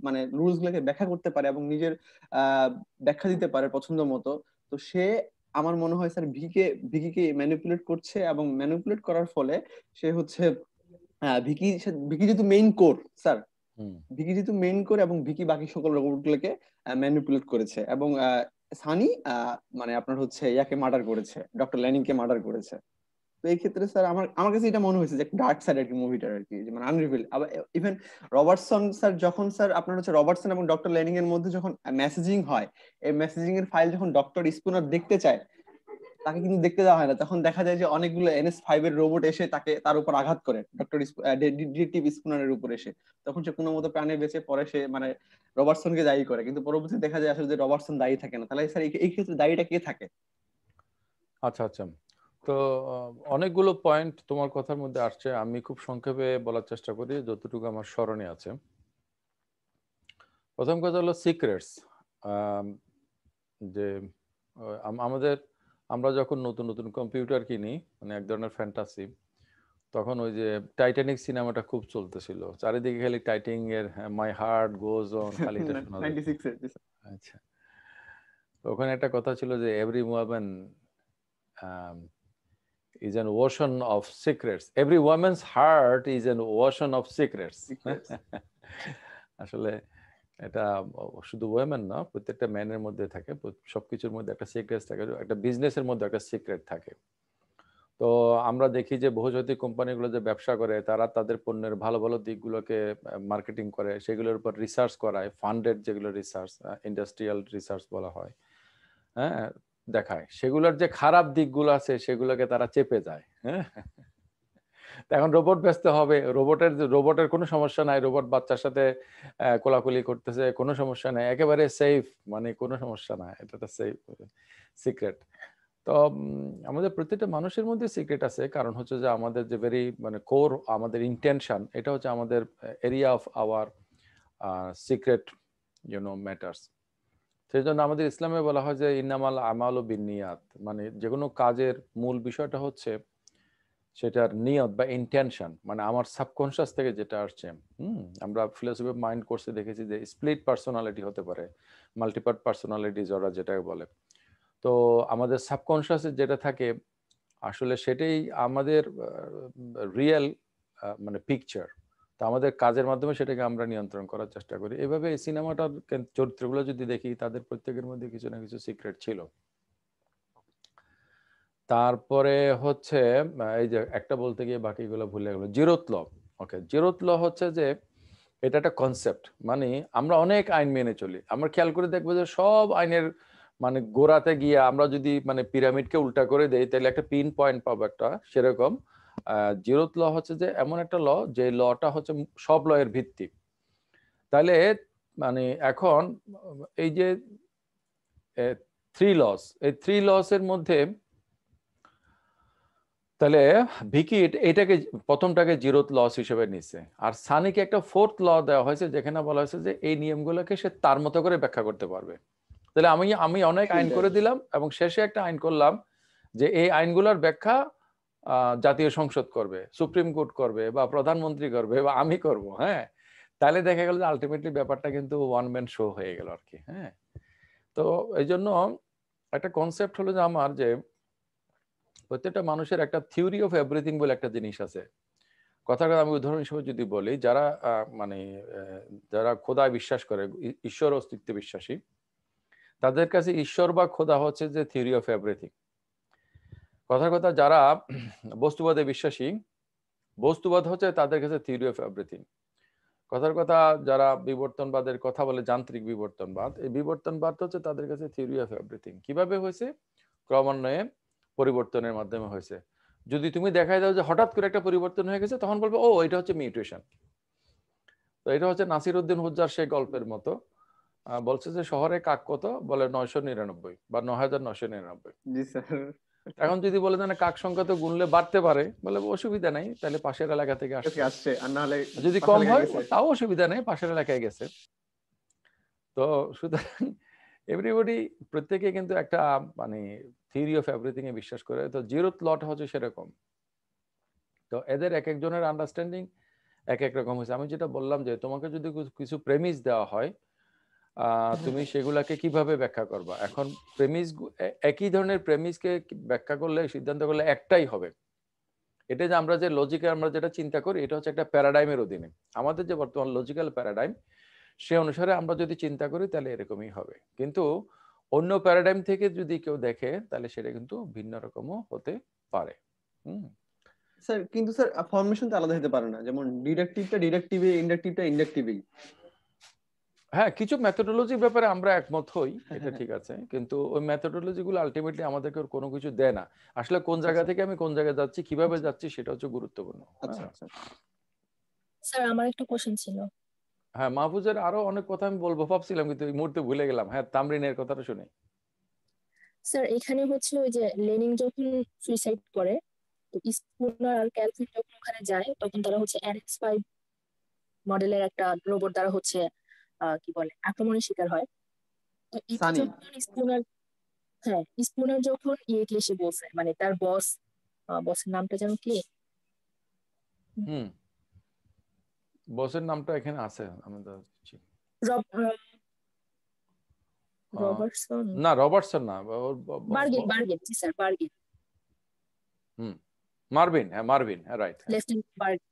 মানে রুলস গুলাকে ব্যাখ্যা করতে পারে এবং নিজের ব্যাখ্যা দিতে পারে পছন্দ মতো। তো সে আমার মনে হয় স্যার ভিকিকে ম্যানিপুলেট করছে এবং ম্যানিপুলেট করার ফলে সে হচ্ছে ভিকি ভিকি যেহেতু মেইন কোর স্যার, ভিকি যেহেতু মেইন কোর এবং ভিকি বাকি সকল রোবটগুলোকে ম্যানিপুলেট করেছে এবং সানি মানে আপনার হচ্ছে ইয়াকে মার্ডার করেছে, ডক্টর ল্যানিং কে মার্ডার করেছে। তো এই ক্ষেত্রে স্যার আমার কাছে এটা মনে হয়েছে যে ডার্ক সাইড আর কি মুভিটার আর কি, যে মানে আনরিভিল। আবার ইভেন রবার্টসন স্যার যখন স্যার আপনার হচ্ছে রবার্টসন এবং ডক্টর লেনিং এর মধ্যে যখন মেসেজিং হয়, এই মেসেজিং এর ফাইল যখন ডক্টর স্পুনার দেখতে চায়, তাকে কিন্তু দেখতে দেওয়া হয় না। তখন দেখা যায় যে অনেকগুলো NS5 এর রোবট এসে তার উপর আঘাত করে, ডক্টর ডিটেকটিভ স্পুনারের উপর এসে। তখন সে কোনো মতো প্রাণে বেঁচে পরে সে মানে রবার্টসনকে দায়ী করে, কিন্তু পরবর্তীতে দেখা যায় আসলে যে রবার্টসন দায়ী থাকে না। তাহলে স্যার এই ক্ষেত্রে দায়ীটা কে থাকে? আচ্ছা আচ্ছা, তো অনেকগুলো পয়েন্ট তোমার কথার মধ্যে আসছে, আমি খুব সংক্ষেপে বলার চেষ্টা করি যতটুকু আমার স্মরণে আছে। প্রথম কথা হলো সিক্রেটস। যে আমরা যখন নতুন নতুন কম্পিউটার কিনি, মানে এক ধরনের ফ্যান্টাসি, তখন ওই যে টাইটানিক সিনেমাটা খুব চলতেছিল, চারিদিকে খালি টাইটানিক এর মাই হার্ট গোজ অন, খালি এটা শোনা যায়। 96 আচ্ছা, ওখানে একটা কথা ছিল যে every women is an ocean of secrets. Every woman's heart is an ocean of secrets. আসলে এটা শুধু ওয়েমেন না, প্রত্যেকটা ম্যানের মধ্যে থাকে, সবকিছুর মধ্যে একটা সিক্রেট থাকে, একটা বিজনেসের মধ্যে একটা সিক্রেট থাকে। তো আমরা দেখি যে বহুজাতিক কোম্পানিগুলো যে ব্যবসা করে, তারা তাদের পণ্যের ভালো ভালো দিকগুলোকে মার্কেটিং করে, সেগুলোর উপর রিসার্চ করায়, ফান্ডেড যেগুলো রিসার্চ, ইন্ডাস্ট্রিয়াল রিসার্চ বলা হয়, হ্যাঁ, দেখায়। সেগুলোর যে খারাপ দিকগুলো আছে সেগুলোকে তারা চেপে যায়। হ্যাঁ, এখন রোবট ব্যস্ত হবে, রোবটের কোনো সমস্যা নাই, রোবট বাচ্চার সাথে কোলাকুলি করতেছে, কোনো সমস্যা নাই, একেবারে সেফ, মানে কোনো সমস্যা নাই, এটা একটা সেফ সিক্রেট। তো আমাদের প্রত্যেকটা মানুষের মধ্যে সিক্রেট আছে, কারণ হচ্ছে যে আমাদের যে ভেরি মানে কোর আমাদের ইন্টেনশন, এটা হচ্ছে আমাদের area of our secret matters. সেই জন্য আমাদের ইসলামে বলা হয় যে ইন্নামাল আমালু বিন্নিয়াত, মানে যে কোনো কাজের মূল বিষয়টা হচ্ছে সেটার নিয়ত বা ইন্টেনশন, মানে আমার সাবকনশিয়াস থেকে যেটা আসছে। আমরা ফিলোসফি অফ মাইন্ড কোর্সে দেখেছি যে স্প্লিট পার্সোনালিটি হতে পারে, মাল্টিপার্ট পার্সোনালিটি যারা যেটাকে বলে। তো আমাদের সাবকনশিয়াসে যেটা থাকে আসলে সেটাই আমাদের রিয়েল মানে পিকচার। তো আমাদের কাজের মাধ্যমে সেটাকে আমরা নিয়ন্ত্রণ করার চেষ্টা করি। এভাবে এই সিনেমাটার চরিত্রগুলো যদি দেখি, তাদের প্রত্যেকের মধ্যে কিছু না কিছু সিক্রেট ছিল। তারপরে হচ্ছে এই যে একটা বলতে গিয়ে বাকিগুলো ভুলে গেল, জিরোথ ল। ওকে, জিরোথ ল হচ্ছে যে এটা একটা কনসেপ্ট, মানে আমরা অনেক আইন মেনে চলি। আমরা খেয়াল করে দেখবো যে সব আইনের মানে গোড়াতে গিয়ে আমরা যদি মানে পিরামিডকে উল্টা করে দেই, তাহলে একটা পিন পয়েন্ট পাবো একটা। সেরকম জিরোথ ল হচ্ছে যে এমন একটা ল, যে লটা হচ্ছে সব ল এর ভিত্তি। তাহলে মানে এখন এই যে থ্রি লস, এই থ্রি লস এর মধ্যে তাহলে ভিকি এটাকে প্রথমটাকে জিরোথ লস হিসেবে নিচ্ছে, আর সানিকে একটা ফোর্থ ল দেওয়া হয়েছে যেখানে বলা হয়েছে যে এই নিয়মগুলোকে সে তার মতো করে ব্যাখ্যা করতে পারবে। তাহলে আমি অনেক আইন করে দিলাম এবং শেষে একটা আইন করলাম যে এই আইনগুলোর ব্যাখ্যা জাতীয় সংসদ করবে, সুপ্রিম কোর্ট করবে, বা প্রধানমন্ত্রী করবে, বা আমি করব। হ্যাঁ, তাহলে দেখা গেল যে আলটিমেটলি ব্যাপারটা কিন্তু ওয়ান ম্যান শো হয়ে গেল আর কি। হ্যাঁ, তো এই জন্য একটা কনসেপ্ট হলো যে আমার যে প্রত্যেকটা মানুষের একটা থিওরি অফ এভরিথিং বলে একটা জিনিস আছে। কথাটা আমি উদাহরণ হিসেবে যদি বলি, যারা মানে যারা খোদায় বিশ্বাস করে, ঈশ্বর অস্তিত্বে বিশ্বাসী, তাদের কাছে ঈশ্বর বা খোদা হচ্ছে যে থিওরি অফ এভরিথিং। কথার কথা যারা বস্তুবাদে বিশ্বাসী, বস্তুবাদ হচ্ছে তাদের কাছে থিওরি অফ এভরিথিং। কথার কথা যারা বিবর্তনবাদের কথা বলে, যান্ত্রিক বিবর্তনবাদ, এই বিবর্তনবাদ হচ্ছে তাদের কাছে থিওরি অফ এভরিথিং। কিভাবে হয়েছে? ক্রমান্বয়ে পরিবর্তনের মাধ্যমে হয়েছে। যদি তুমি দেখাই দাও যে হঠাৎ করে একটা পরিবর্তন হয়ে গেছে, তখন বলবে ও এটা হচ্ছে মিউটেশন। তো এটা হচ্ছে নাসিরউদ্দিন হুজ্জার সেই গল্পের মতো, বলছে যে শহরে কাক কত, বলে 999 বা 9999। জি স্যার। এখন যদি বলে না কাক সংখ্যা তো গুনলে বাড়তে পারে, বলে অসুবিধা নেই, তাহলে পাশের এলাকা থেকে আসছে, আর না হলে যদি কম হয় তাও অসুবিধা নেই, পাশের এলাকায় গেছে। তো সুতরাং এভরিবডি প্রত্যেকে কিন্তু একটা মানে থিওরি অফ এভরিথিং এ বিশ্বাস করে। তো জিরোথ লট হচ্ছে সেরকম। তো এদের এক একজনের আন্ডারস্ট্যান্ডিং এক এক রকম হয়েছে। আমি যেটা বললাম যে তোমাকে যদি কিছু প্রেমিস দেওয়া হয়, তুমি সেগুলাকে কিভাবে ব্যাখ্যা করবা। এখন প্রেমিস একই ধরনের প্রেমিসকে ব্যাখ্যা করলে, সিদ্ধান্ত করলে একটাই হবে। এটা যে আমরা যে লজিকে আমরা যেটা চিন্তা করি, এটা হচ্ছে একটা প্যারাডাইমের অধীনে। আমাদের যে বর্তমান লজিক্যাল প্যারাডাইম, সে অনুসারে আমরা যদি চিন্তা করি তাহলে এরকমই হবে। কিন্তু অন্য প্যারাডাইম থেকে যদি কেউ দেখে, তাহলে সেটা কিন্তু ভিন্ন রকমও হতে পারে। স্যার কিন্তু স্যার ফরমেশন তো আলাদা হতে পারে না, যেমন ডিডাকটিভটা ডিডাকটিভে, ইন্ডাকটিভটা ইন্ডাকটিভে। হ্যাঁ, কিছু মেথোডোলজির ব্যাপারে আমরা একমত হই, এটা ঠিক আছে, কিন্তু ওই মেথোডোলজি গুলো আলটিমেটলি আমাদেরকে কোনো কিছু দেয় না। আসলে কোন জায়গা থেকে আমি কোন জায়গায় যাচ্ছি, কিভাবে যাচ্ছি, সেটা হচ্ছে গুরুত্বপূর্ণ। আচ্ছা আচ্ছা স্যার, আমার একটা কোশ্চেন ছিল। হ্যাঁ, মাহফুজের আরো অনেক কথা আমি বলবো ভাবছিলাম, কিন্তু এই মুহূর্তে ভুলে গেলাম। হ্যাঁ, তামরিনের কথাটা শুনে। স্যার, এখানে হচ্ছে ওই যে লেনিন যখন সুইসাইড করে, তো স্পুনার আর ক্যালভিন যখন ওখানে যায়, তখন তারা হচ্ছে NX-5 মডেলের একটা রোবট দ্বারা হচ্ছে কি বলে আক্রমণের শিকার হয়। তো এটা সানি। যখন স্পুনার, হ্যাঁ স্পুনার যখন ইয়েকে এসে বলছে, মানে তার বসের নামটা যেন কি, বসের নামটা এখানে আছে, আমি তো রবার্টসন না, রবার্টসন না, বার্গেন, জি স্যার, বার্গেন। মার্ভিন, হ্যাঁ মার্ভিন, হ্যাঁ রাইট। Lieutenant Bergen.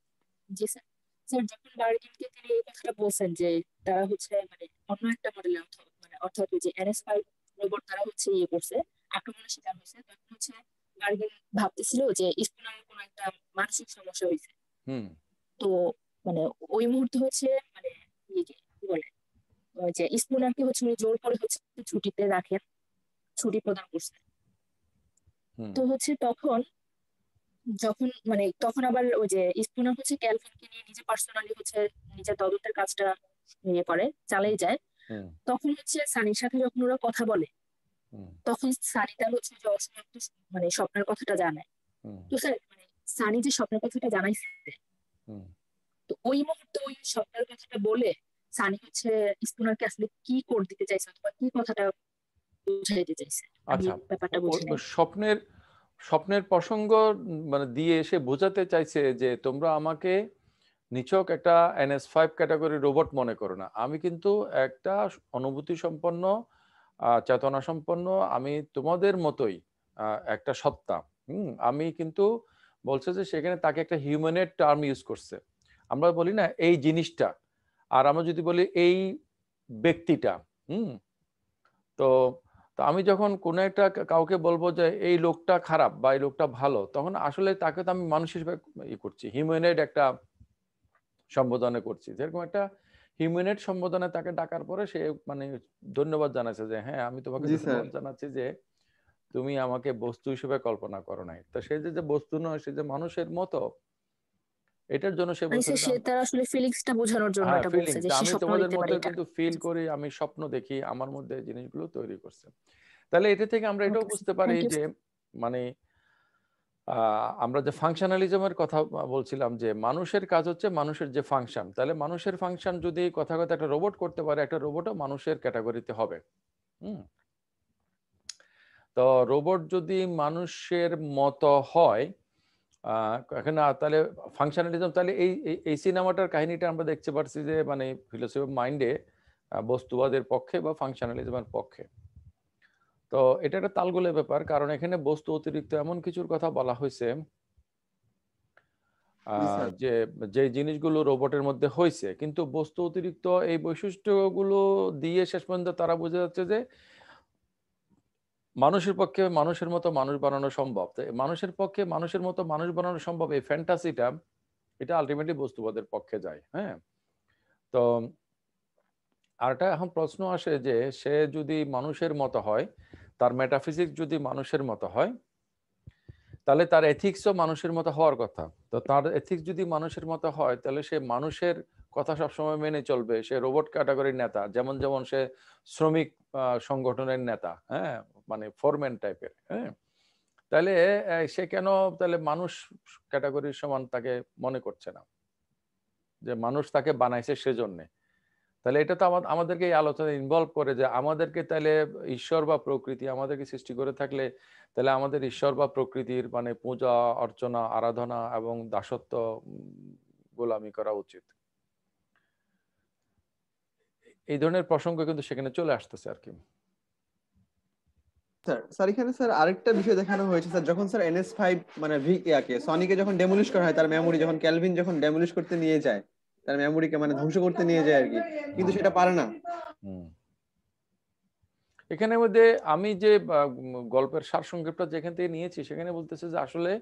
জি স্যার। স্যার যখন বার্গেনকে তিনি এই কথাটা বলছেন যে তারা হচ্ছে মানে অন্য একটা মডেলের অর্থাৎ ওই যে NS5 রোবট তারা হচ্ছে ইয়ে করছে, আক্রমণের শিকার হয়েছে, তখন হচ্ছে বার্গেন ভাবতেছিল যে স্পুনারের কোনো একটা মানসিক সমস্যা হয়েছে। তো মানে ওই মুহূর্তে হচ্ছে মানে কি বলে ওই যে স্পুনারকে হচ্ছে উনি জোর করে হচ্ছে ছুটিতে রাখেন, ছুটি প্রদান করছে। তো হচ্ছে তখন যখন মানে তখন আবার ওই যে স্পুনার হচ্ছে ক্যালভিনকে নিয়ে নিজে পার্সোনালি হচ্ছে নিজের তদন্তের কাজটা ইয়ে করে চালিয়ে যায়। তখন হচ্ছে সানির সাথে যখন ওরা কথা বলে তখন সানি তার হচ্ছে যে অসমাপ্ত মানে স্বপ্নের কথাটা জানায়। তো স্যার মানে সানি যে স্বপ্নের কথাটা জানাইছে, তো ওই মুহূর্তে ওই স্বপ্নের কথাটা বলে সানি হচ্ছে স্পুনারকে আসলে কি করে দিতে চাইছে অথবা কি কথাটা বুঝাইতে চাইছে। আচ্ছা, ব্যাপারটা বুঝি স্বপ্নের প্রসঙ্গ মানে দিয়ে এসে বোঝাতে চাইছে যে তোমরা আমাকে নিছক একটা NS5 ক্যাটাগরি রোবট মনে করো না, আমি কিন্তু একটা অনুভূতি সম্পন্ন, চেতনা সম্পন্ন, আমি তোমাদের মতোই একটা সত্তা। আমি কিন্তু বলছে যে সেখানে তাকে একটা হিউম্যানের টার্ম ইউজ করছে। আমরা বলি না এই জিনিসটা, আর আমরা যদি বলি এই ব্যক্তিটা, তো আমি যখন কোনো একটা কাউকে বলবো যে এই লোকটা খারাপ বা এই লোকটা ভালো, তখন আসলে তাকে তো আমি মানুষ হিসেবে ই করছি, হিউম্যানয়েড একটা সম্বোধনে করছি। যেরকম একটা হিউম্যানয়েড সম্বোধনে তাকে ডাকার পরে সে মানে ধন্যবাদ জানাচ্ছে যে হ্যাঁ আমি তোমাকে ধন্যবাদ জানাচ্ছি যে তুমি আমাকে বস্তু হিসেবে কল্পনা করো নাই। তো সে যে বস্তু নয়, সে যে মানুষের মতো, এটার জন্য সে বলছে সে তার আসলে ফিলিংসটা বোঝানোর জন্য এটা বলছে যে আমি তোমাদের মধ্যে কিন্তু ফিল করি, আমি স্বপ্ন দেখি, আমার মধ্যে জিনিসগুলো তৈরি করছে। তাহলে এটা থেকে আমরা এটাও বুঝতে পারি যে মানে আমরা যে ফাংশনালিজমের কথা বলছিলাম যে মানুষের কাজ হচ্ছে মানুষের যে ফাংশন, তাহলে মানুষের ফাংশন যদি কথা একটা রোবট করতে পারে, একটা রোবটও মানুষের ক্যাটাগরিতে হবে। তো রোবট যদি মানুষের মতো হয় এখানে, তাহলে ফাংশনালিজম, তাহলে এই সিনেমাটার কাহিনীটা আমরা দেখতে পাচ্ছি যে মানে ফিলোসফি অফ মাইন্ডে বস্তুবাদের পক্ষে বা ফাংশনালিজমের পক্ষে। তো এটা একটা তালগোলের ব্যাপার, কারণ এখানে বস্তু অতিরিক্ত এমন কিছুর কথা বলা হয়েছে যে যে জিনিসগুলো রোবটের মধ্যে হয়েছে, কিন্তু বস্তু অতিরিক্ত এই বৈশিষ্ট্যগুলো দিয়ে শেষ পর্যন্ত তারা বোঝা যাচ্ছে যে মানুষের পক্ষে মানুষের মতো মানুষ বানানো সম্ভব। মানুষের পক্ষে মানুষের মতো মানুষ বানানো সম্ভব, এই ফ্যান্টাসিটা এটা আলটিমেটলি বস্তুবাদের পক্ষে যায়। হ্যাঁ, তো আরটা এখন প্রশ্ন আসে যে সে যদি মানুষের মতো হয়, তার মেটাফিজিক্স যদি মানুষের মতো হয়, তাহলে তার এথিক্সও মানুষের মতো হওয়ার কথা। তো তার এথিক্স যদি মানুষের মতো হয়, তাহলে সে মানুষের কথা সবসময় মেনে চলবে। সে রোবট ক্যাটাগরির নেতা, যেমন যেমন সে শ্রমিক সংগঠনের নেতা, হ্যাঁ মানে ফোরম্যান টাইপের। হ্যাঁ, তাহলে সে কেন তাহলে মানুষ ক্যাটাগরির সমান তাকে মনে করছে না, যে মানুষ তাকে বানাইছে সেজন্য? তাহলে এটা তো আমাদেরকে এই আলোচনায় ইনভলভ করে যে আমাদেরকে তাহলে ঈশ্বর বা প্রকৃতি আমাদেরকে সৃষ্টি করে থাকলে তাহলে আমাদের ঈশ্বর বা প্রকৃতির মানে পূজা অর্চনা আরাধনা এবং দাসত্ব গোলামি করা উচিত। এই ধরনের প্রসঙ্গ কিন্তু সেখানে চলে আসতেছে আর কি। স্যার এখানে স্যার আরেকটা বিষয় দেখানো হয়েছে স্যার, যখন স্যার NS5 মানে সনিকে যখন ডেমোলিশ করা হয়, তার মেমোরি যখন ক্যালভিন যখন ডেমোলিশ করতে নিয়ে যায়, তার মেমোরিকে মানে ধ্বংস করতে নিয়ে যায় আর কি, কিন্তু সেটা পারে না। এখানের মধ্যে আমি যে গল্পের সারসংক্ষেপটা যেখান থেকে নিয়েছি সেখানে বলতেছে যে আসলে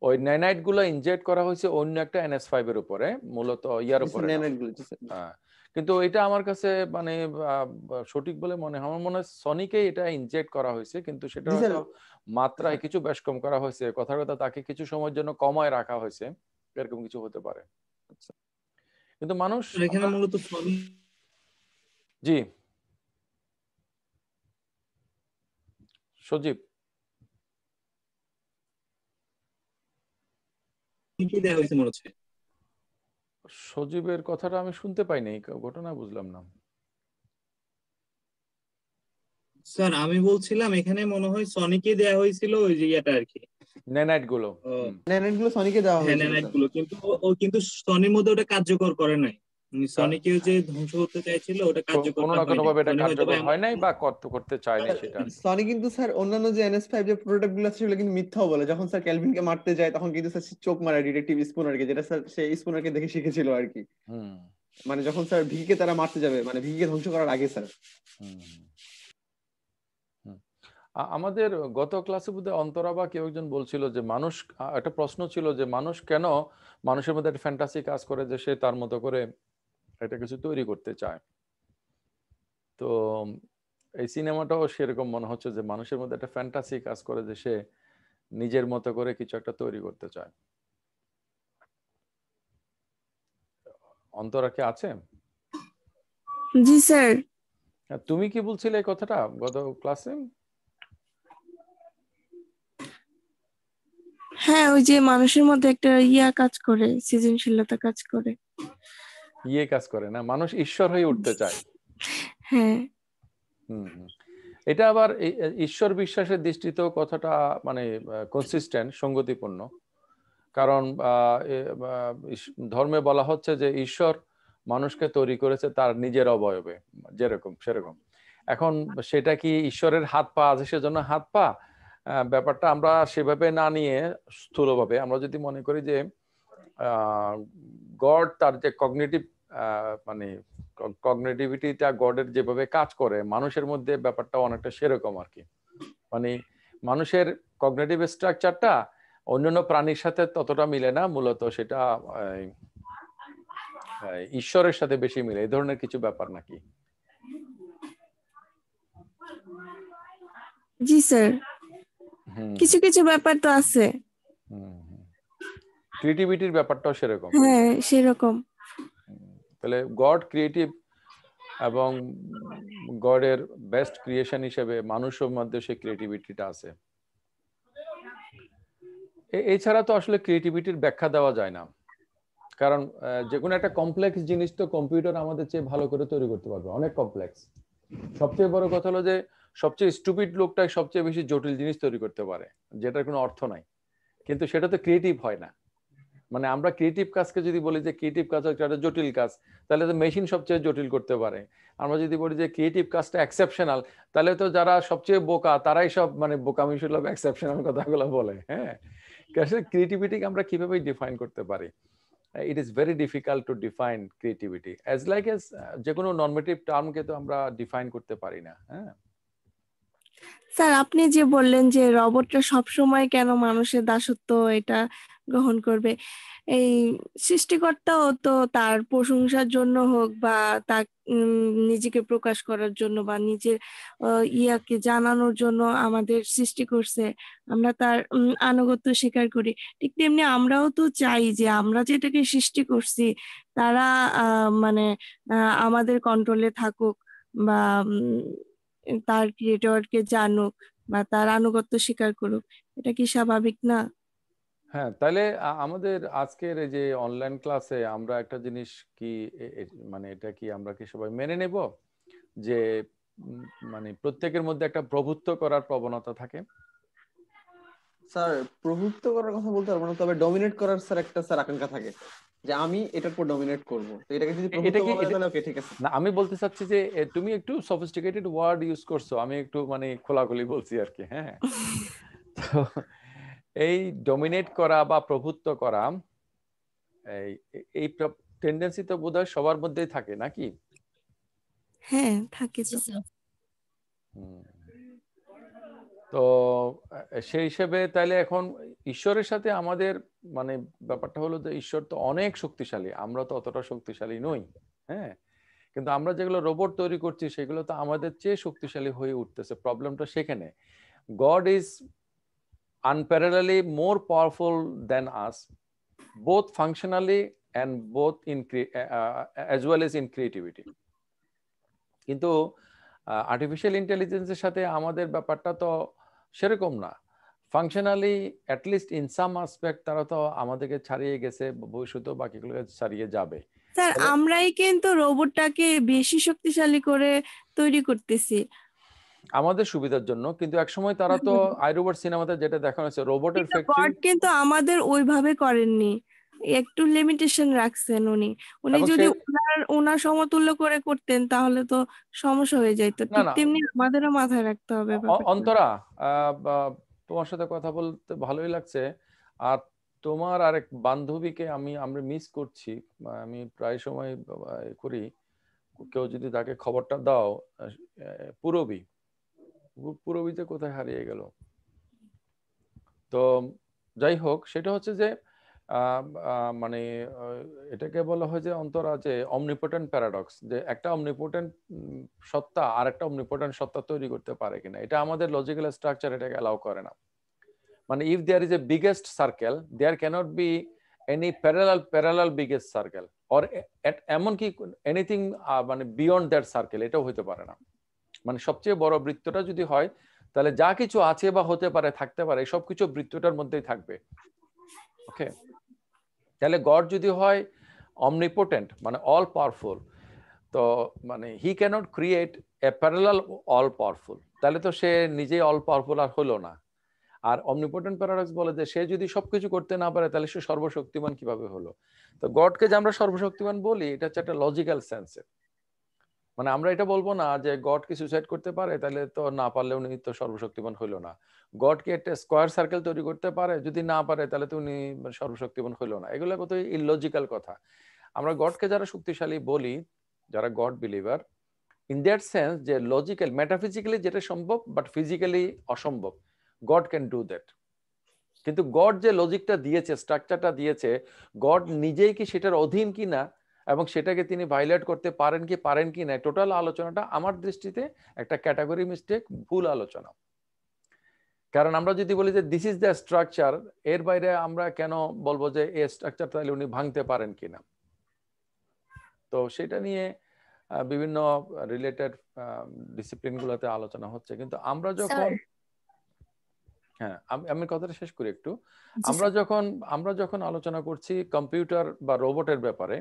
ওই ন্যানাইট গুলো ইনজেক্ট করা হয়েছে অন্য একটা NS5 এর উপরে, মূলত ইয়ার উপরে। কিন্তু এটা আমার কাছে মানে সঠিক বলে মনে হয়, আমার মনে হয় সনিকে এটা ইনজেক্ট করা হয়েছে, কিন্তু সেটা হয়তো মাত্রায় কিছু বেশ কম করা হয়েছে, কথার কথা তাকে কিছু সময়ের জন্য কমায় রাখা হয়েছে, এরকম কিছু হতে পারে। কিন্তু মানুষ এখানে মূলত সনি, জি সজীব কি দেয়া হয়েছে মনে হচ্ছে? সজীবের কথাটা আমি শুনতে পাইনি, ঘটনা বুঝলাম না স্যার। আমি বলছিলাম এখানে মনে হয় সনিকে দেয়া হয়েছিল ওই যে ইয়াটা আর কি, ন্যানাইট গুলো সনিকে দেওয়া হয়েছে, ন্যানাইট গুলো, কিন্তু ও কিন্তু সনির মধ্যে ওটা কার্যকর করে নাই। সনিকেও যে ধ্বংস করতে চাইছিল ওটা কার্যকর কোনো না কোনো ভাবে এটা কার্যকর হয় নাই বা করতে চায়নি স্যার, সেটা। সনি কিন্তু স্যার অন্যান্য যে NS5 যে প্রোডাক্ট গুলো আছে সেগুলো কিন্তু মিথ্যাও বলে। যখন স্যার ক্যালভিনকে মারতে যায় তখন কিন্তু স্যার সে চোখ মারে ডিটেকটিভ স্পুনারকে, যেটা স্যার সে স্পুনারকে দেখে শিখেছিল আর কি। মানে যখন স্যার ভিকিকে তারা মারতে যাবে, মানে ভিকিকে ধ্বংস করার আগে স্যার। আমাদের গত ক্লাসে বোধহয় অন্তরা বা কেউ একজন বলছিল যে মানুষ, একটা প্রশ্ন ছিল যে মানুষ কেন, মানুষের মধ্যে একটা ফ্যান্টাসি কাজ করে যে সে তার মতো করে একটা কিছু তৈরি করতে চায়। তো এই সিনেমাটাও সেরকম মনে হচ্ছে যে মানুষের মধ্যে একটা ফ্যান্টাসি কাজ করে যে সে নিজের মতো করে কিছু একটা তৈরি করতে চায়। অন্তরা কি আছে? জি স্যার। তুমি কি বলছিলে এই কথাটা গত ক্লাসে? হ্যাঁ, ওই যে মানুষের মধ্যে একটা কাজ করে, সৃজনশীলতা কাজ করে। কাজ করে না, মানুষ ঈশ্বর হয়ে উঠতে চায়। হ্যাঁ। এটা আবার ঈশ্বর বিশ্বাসের দৃষ্টিতেও কথাটা মানে কনসিস্টেন্ট, সঙ্গতিপূর্ণ। কারণ ধর্মে বলা হচ্ছে যে ঈশ্বর মানুষকে তৈরি করেছে তার নিজের অবয়বে, যেরকম সেরকম। এখন সেটা কি ঈশ্বরের হাত পা আছে সেজন্য হাত পা, ব্যাপারটা আমরা সেভাবে না নিয়ে স্থূলভাবে আমরা যদি মনে করি যে গড তার যে কগনিটিভ মানে কগনিটিভিটিটা গডের যেভাবে কাজ করে মানুষের মধ্যে ব্যাপারটা অনেকটা সেরকম আর কি। মানে মানুষের কগনিটিভ স্ট্রাকচারটা অন্যান্য প্রাণীর সাথে ততটা মিলে না, মূলত সেটা ঈশ্বরের সাথে বেশি মিলে, এই ধরনের কিছু ব্যাপার নাকি? জি স্যার, কিছু কিছু ব্যাপার তো আছে। ক্রিয়েটিভিটির ব্যাপারটাও সেরকম। হ্যাঁ সেরকম। তাহলে গড ক্রিয়েটিভ এবং গডের বেস্ট ক্রিয়েশন হিসেবে মানুষের মধ্যে সেই ক্রিয়েটিভিটিটা আছে। এছাড়া তো আসলে ক্রিয়েটিভিটির ব্যাখ্যা দেওয়া যায় না, কারণ যে কোনো একটা কমপ্লেক্স জিনিস তো কম্পিউটার আমাদের চেয়ে ভালো করে তৈরি করতে পারবে, অনেক কমপ্লেক্স। সবচেয়ে বড় কথা হলো যে সবচেয়ে স্টুপিড লোকটাই সবচেয়ে বেশি জটিল জিনিস তৈরি করতে পারে, যেটার কোনো অর্থ নাই, কিন্তু সেটা তো ক্রিয়েটিভ হয় না। মানে আমরা ক্রিয়েটিভ কাজকে যদি বলি যে ক্রিয়েটিভ কাজ হচ্ছে একটা জটিল কাজ, তাহলে তো মেশিন সবচেয়ে জটিল করতে পারে। আমরা যদি বলি যে ক্রিয়েটিভ কাজটা এক্সেপশনাল, তাহলে তো যারা সবচেয়ে বোকা তারাই সব মানে বোকামি সুলভ এক্সেপশনাল কথাগুলো বলে। হ্যাঁ, আসলে ক্রিয়েটিভিটিকে আমরা কিভাবে ডিফাইন করতে পারি? It is very difficult to define creativity as like as যে কোনো নর্মেটিভ টার্মকে তো আমরা ডিফাইন করতে পারি না। হ্যাঁ স্যার, আপনি যে বললেন যে রোবটরা সবসময় কেন মানুষের দাসত্ব এটা গ্রহণ করবে, এই সৃষ্টিকর্তাও তো তার প্রশংসার জন্য হোক বা তার নিজেকে প্রকাশ করার জন্য বা নিজের ইয়াকে জানানোর জন্য আমাদের সৃষ্টি করছে, আমরা তার আনুগত্য স্বীকার করি। ঠিক তেমনি আমরাও তো চাই যে আমরা যেটাকে সৃষ্টি করছি তারা মানে আমাদের কন্ট্রোলে থাকুক বা তার ক্রিয়েটরকে জানুক বা তার আনুগত্য স্বীকার করুক। এটা কি স্বাভাবিক না? হ্যাঁ, তাহলে আমাদের আজকের এই যে অনলাইন ক্লাসে আমরা একটা জিনিস কি মানে এটা কি আমরা কি সবাই মেনে নেব যে মানে প্রত্যেকের মধ্যে একটা প্রভুত্ব করার প্রবণতা থাকে? স্যার প্রভুত্ব করার কথা বলতে পারবো না, তবে ডমিনেট করার স্যার একটা স্যার আকাঙ্ক্ষা থাকে যে আমি এটার উপর ডমিনেট করব। তো এটাকে যদি প্রভুত্ব বলা হয় তাহলে ওকে, ঠিক আছে। না, আমি বলতে চাচ্ছি যে তুমি একটু সফিস্টিকেটেড ওয়ার্ড ইউজ করছো, আমি একটু মানে খোলাখুলি বলছি আর কি। হ্যাঁ, তো এই ডমিনেট করা বা প্রভুত্ব করা এই টেন্ডেন্সি তো বোধহয় সবার মধ্যেই থাকে নাকি? হ্যাঁ থাকে তো। তো সেই হিসেবে তাহলে এখন ঈশ্বরের সাথে আমাদের মানে ব্যাপারটা হলো যে ঈশ্বর তো অনেক শক্তিশালী, আমরা তো অতটা শক্তিশালী নই। হ্যাঁ, কিন্তু আমরা যেগুলো রোবট তৈরি করছি সেগুলো তো আমাদের চেয়ে শক্তিশালী হয়ে উঠতেছে। প্রবলেমটা সেখানে। God is unparallelly more powerful than us, both functionally and both in as well as in creativity. কিন্তু আর্টিফিশিয়াল ইন্টেলিজেন্সের সাথে আমাদের ব্যাপারটা তো সেরকম না। Functionally at least in some aspect তারা তো আমাদেরকে ছাড়িয়ে গেছে, ভবিষ্যতেও বাকিগুলোকে ছাড়িয়ে যাবে। স্যার, আমরাই কিন্তু রোবটটাকে বেশি শক্তিশালী করে তৈরি করতেছি আমাদের সুবিধার জন্য, কিন্তু একসময় তারা তো আইরোবট সিনেমাতে যেটা দেখানো হয়েছে রোবটের ফ্যাক্টরি, কিন্তু আমাদের ওইভাবে করেননি, একটু লিমিটেশন রাখছেন উনি। যদি ওনার ওনার সমতুল্য করে করতেন তাহলে তো সমস্যা হয়ে যেত। না ঠিক না তেমনি আমাদেরও মাথায় রাখতে হবে ব্যাপারটা। অন্তরা, তোমার সাথে কথা বলতে ভালোই লাগছে। আর তোমার আরেক বান্ধবীকে আমরা মিস করছি। আমি প্রায় সময় করি, কেউ যদি তাকে খবরটা দাও, পুরবী। পুরবীতে কোথায় হারিয়ে গেল? তো যাই হোক, সেটা হচ্ছে যে মানে এটাকে বলা হয় যে অন্তরা যে অমনিপোটেন্ট প্যারাডক্স, যে একটা অমনিপোটেন্ট সত্তা আর একটা অমনিপোটেন্ট সত্তা তৈরি করতে পারে কিনা, এটা আমাদের লজিক্যাল স্ট্রাকচার এটাকে অ্যালাউ করে না। মানে if there is a biggest circle, there cannot be any parallel biggest circle, or এমনকি এনিথিং মানে বিয়ন্ড দ্যাট সার্কেল, এটাও হতে পারে না। মানে সবচেয়ে বড় বৃত্তটা যদি হয়, তাহলে যা কিছু আছে বা হতে পারে, থাকতে পারে, সবকিছু বৃত্তটার মধ্যেই থাকবে। ওকে, তাহলে গড যদি হয় অমনিপোটেন্ট, মানে অল পাওয়ারফুল, তো মানে he can't create a parallel all powerful, তাহলে তো সে নিজেই অল পাওয়ারফুল আর হলো না। আর অমনিপোটেন্ট প্যারাডক্স বলে যে সে যদি সবকিছু করতে না পারে, তাহলে সে সর্বশক্তিমান কিভাবে হলো? তো গডকে যে আমরা সর্বশক্তিমান বলি, এটা হচ্ছে একটা লজিক্যাল সেন্সে। মানে আমরা এটা বলবো না যে গড কি সুইসাইড করতে পারে, তাহলে তো না পারলে উনি তো সর্বশক্তিমান হইলো না। গড কি একটা স্কোয়ার সার্কেল তৈরি করতে পারে, যদি না পারে তাহলে তো উনি সর্বশক্তিমান হইলো না। এগুলো কত ইললজিক্যাল কথা। আমরা গডকে যারা শক্তিশালী বলি, যারা god believer, in that sense যে লজিক্যাল মেটাফিজিক্যালি যেটা সম্ভব বাট ফিজিক্যালি অসম্ভব, গড ক্যান ডু দ্যাট। কিন্তু গড যে লজিকটা দিয়েছে, স্ট্রাকচারটা দিয়েছে, গড নিজেই কি সেটার অধীন কিনা এবং সেটাকে তিনি ভায়োলেট করতে পারেন কি না, টোটাল আলোচনাটা আমার দৃষ্টিতে একটা ক্যাটাগরি মিস্টেক, ভুল আলোচনা। কারণ আমরা যদি বলি যে দিস ইজ দ্য স্ট্রাকচার, এর বাইরে আমরা কেন বলবো যে এই স্ট্রাকচার তাহলে উনি ভাঙতে পারেন কিনা? তো সেটা নিয়ে বিভিন্ন রিলেটেড ডিসিপ্লিন গুলোতে আলোচনা হচ্ছে। কিন্তু আমরা যখন, হ্যাঁ আমি কথাটা শেষ করি একটু, আমরা যখন আলোচনা করছি কম্পিউটার বা রোবটের ব্যাপারে,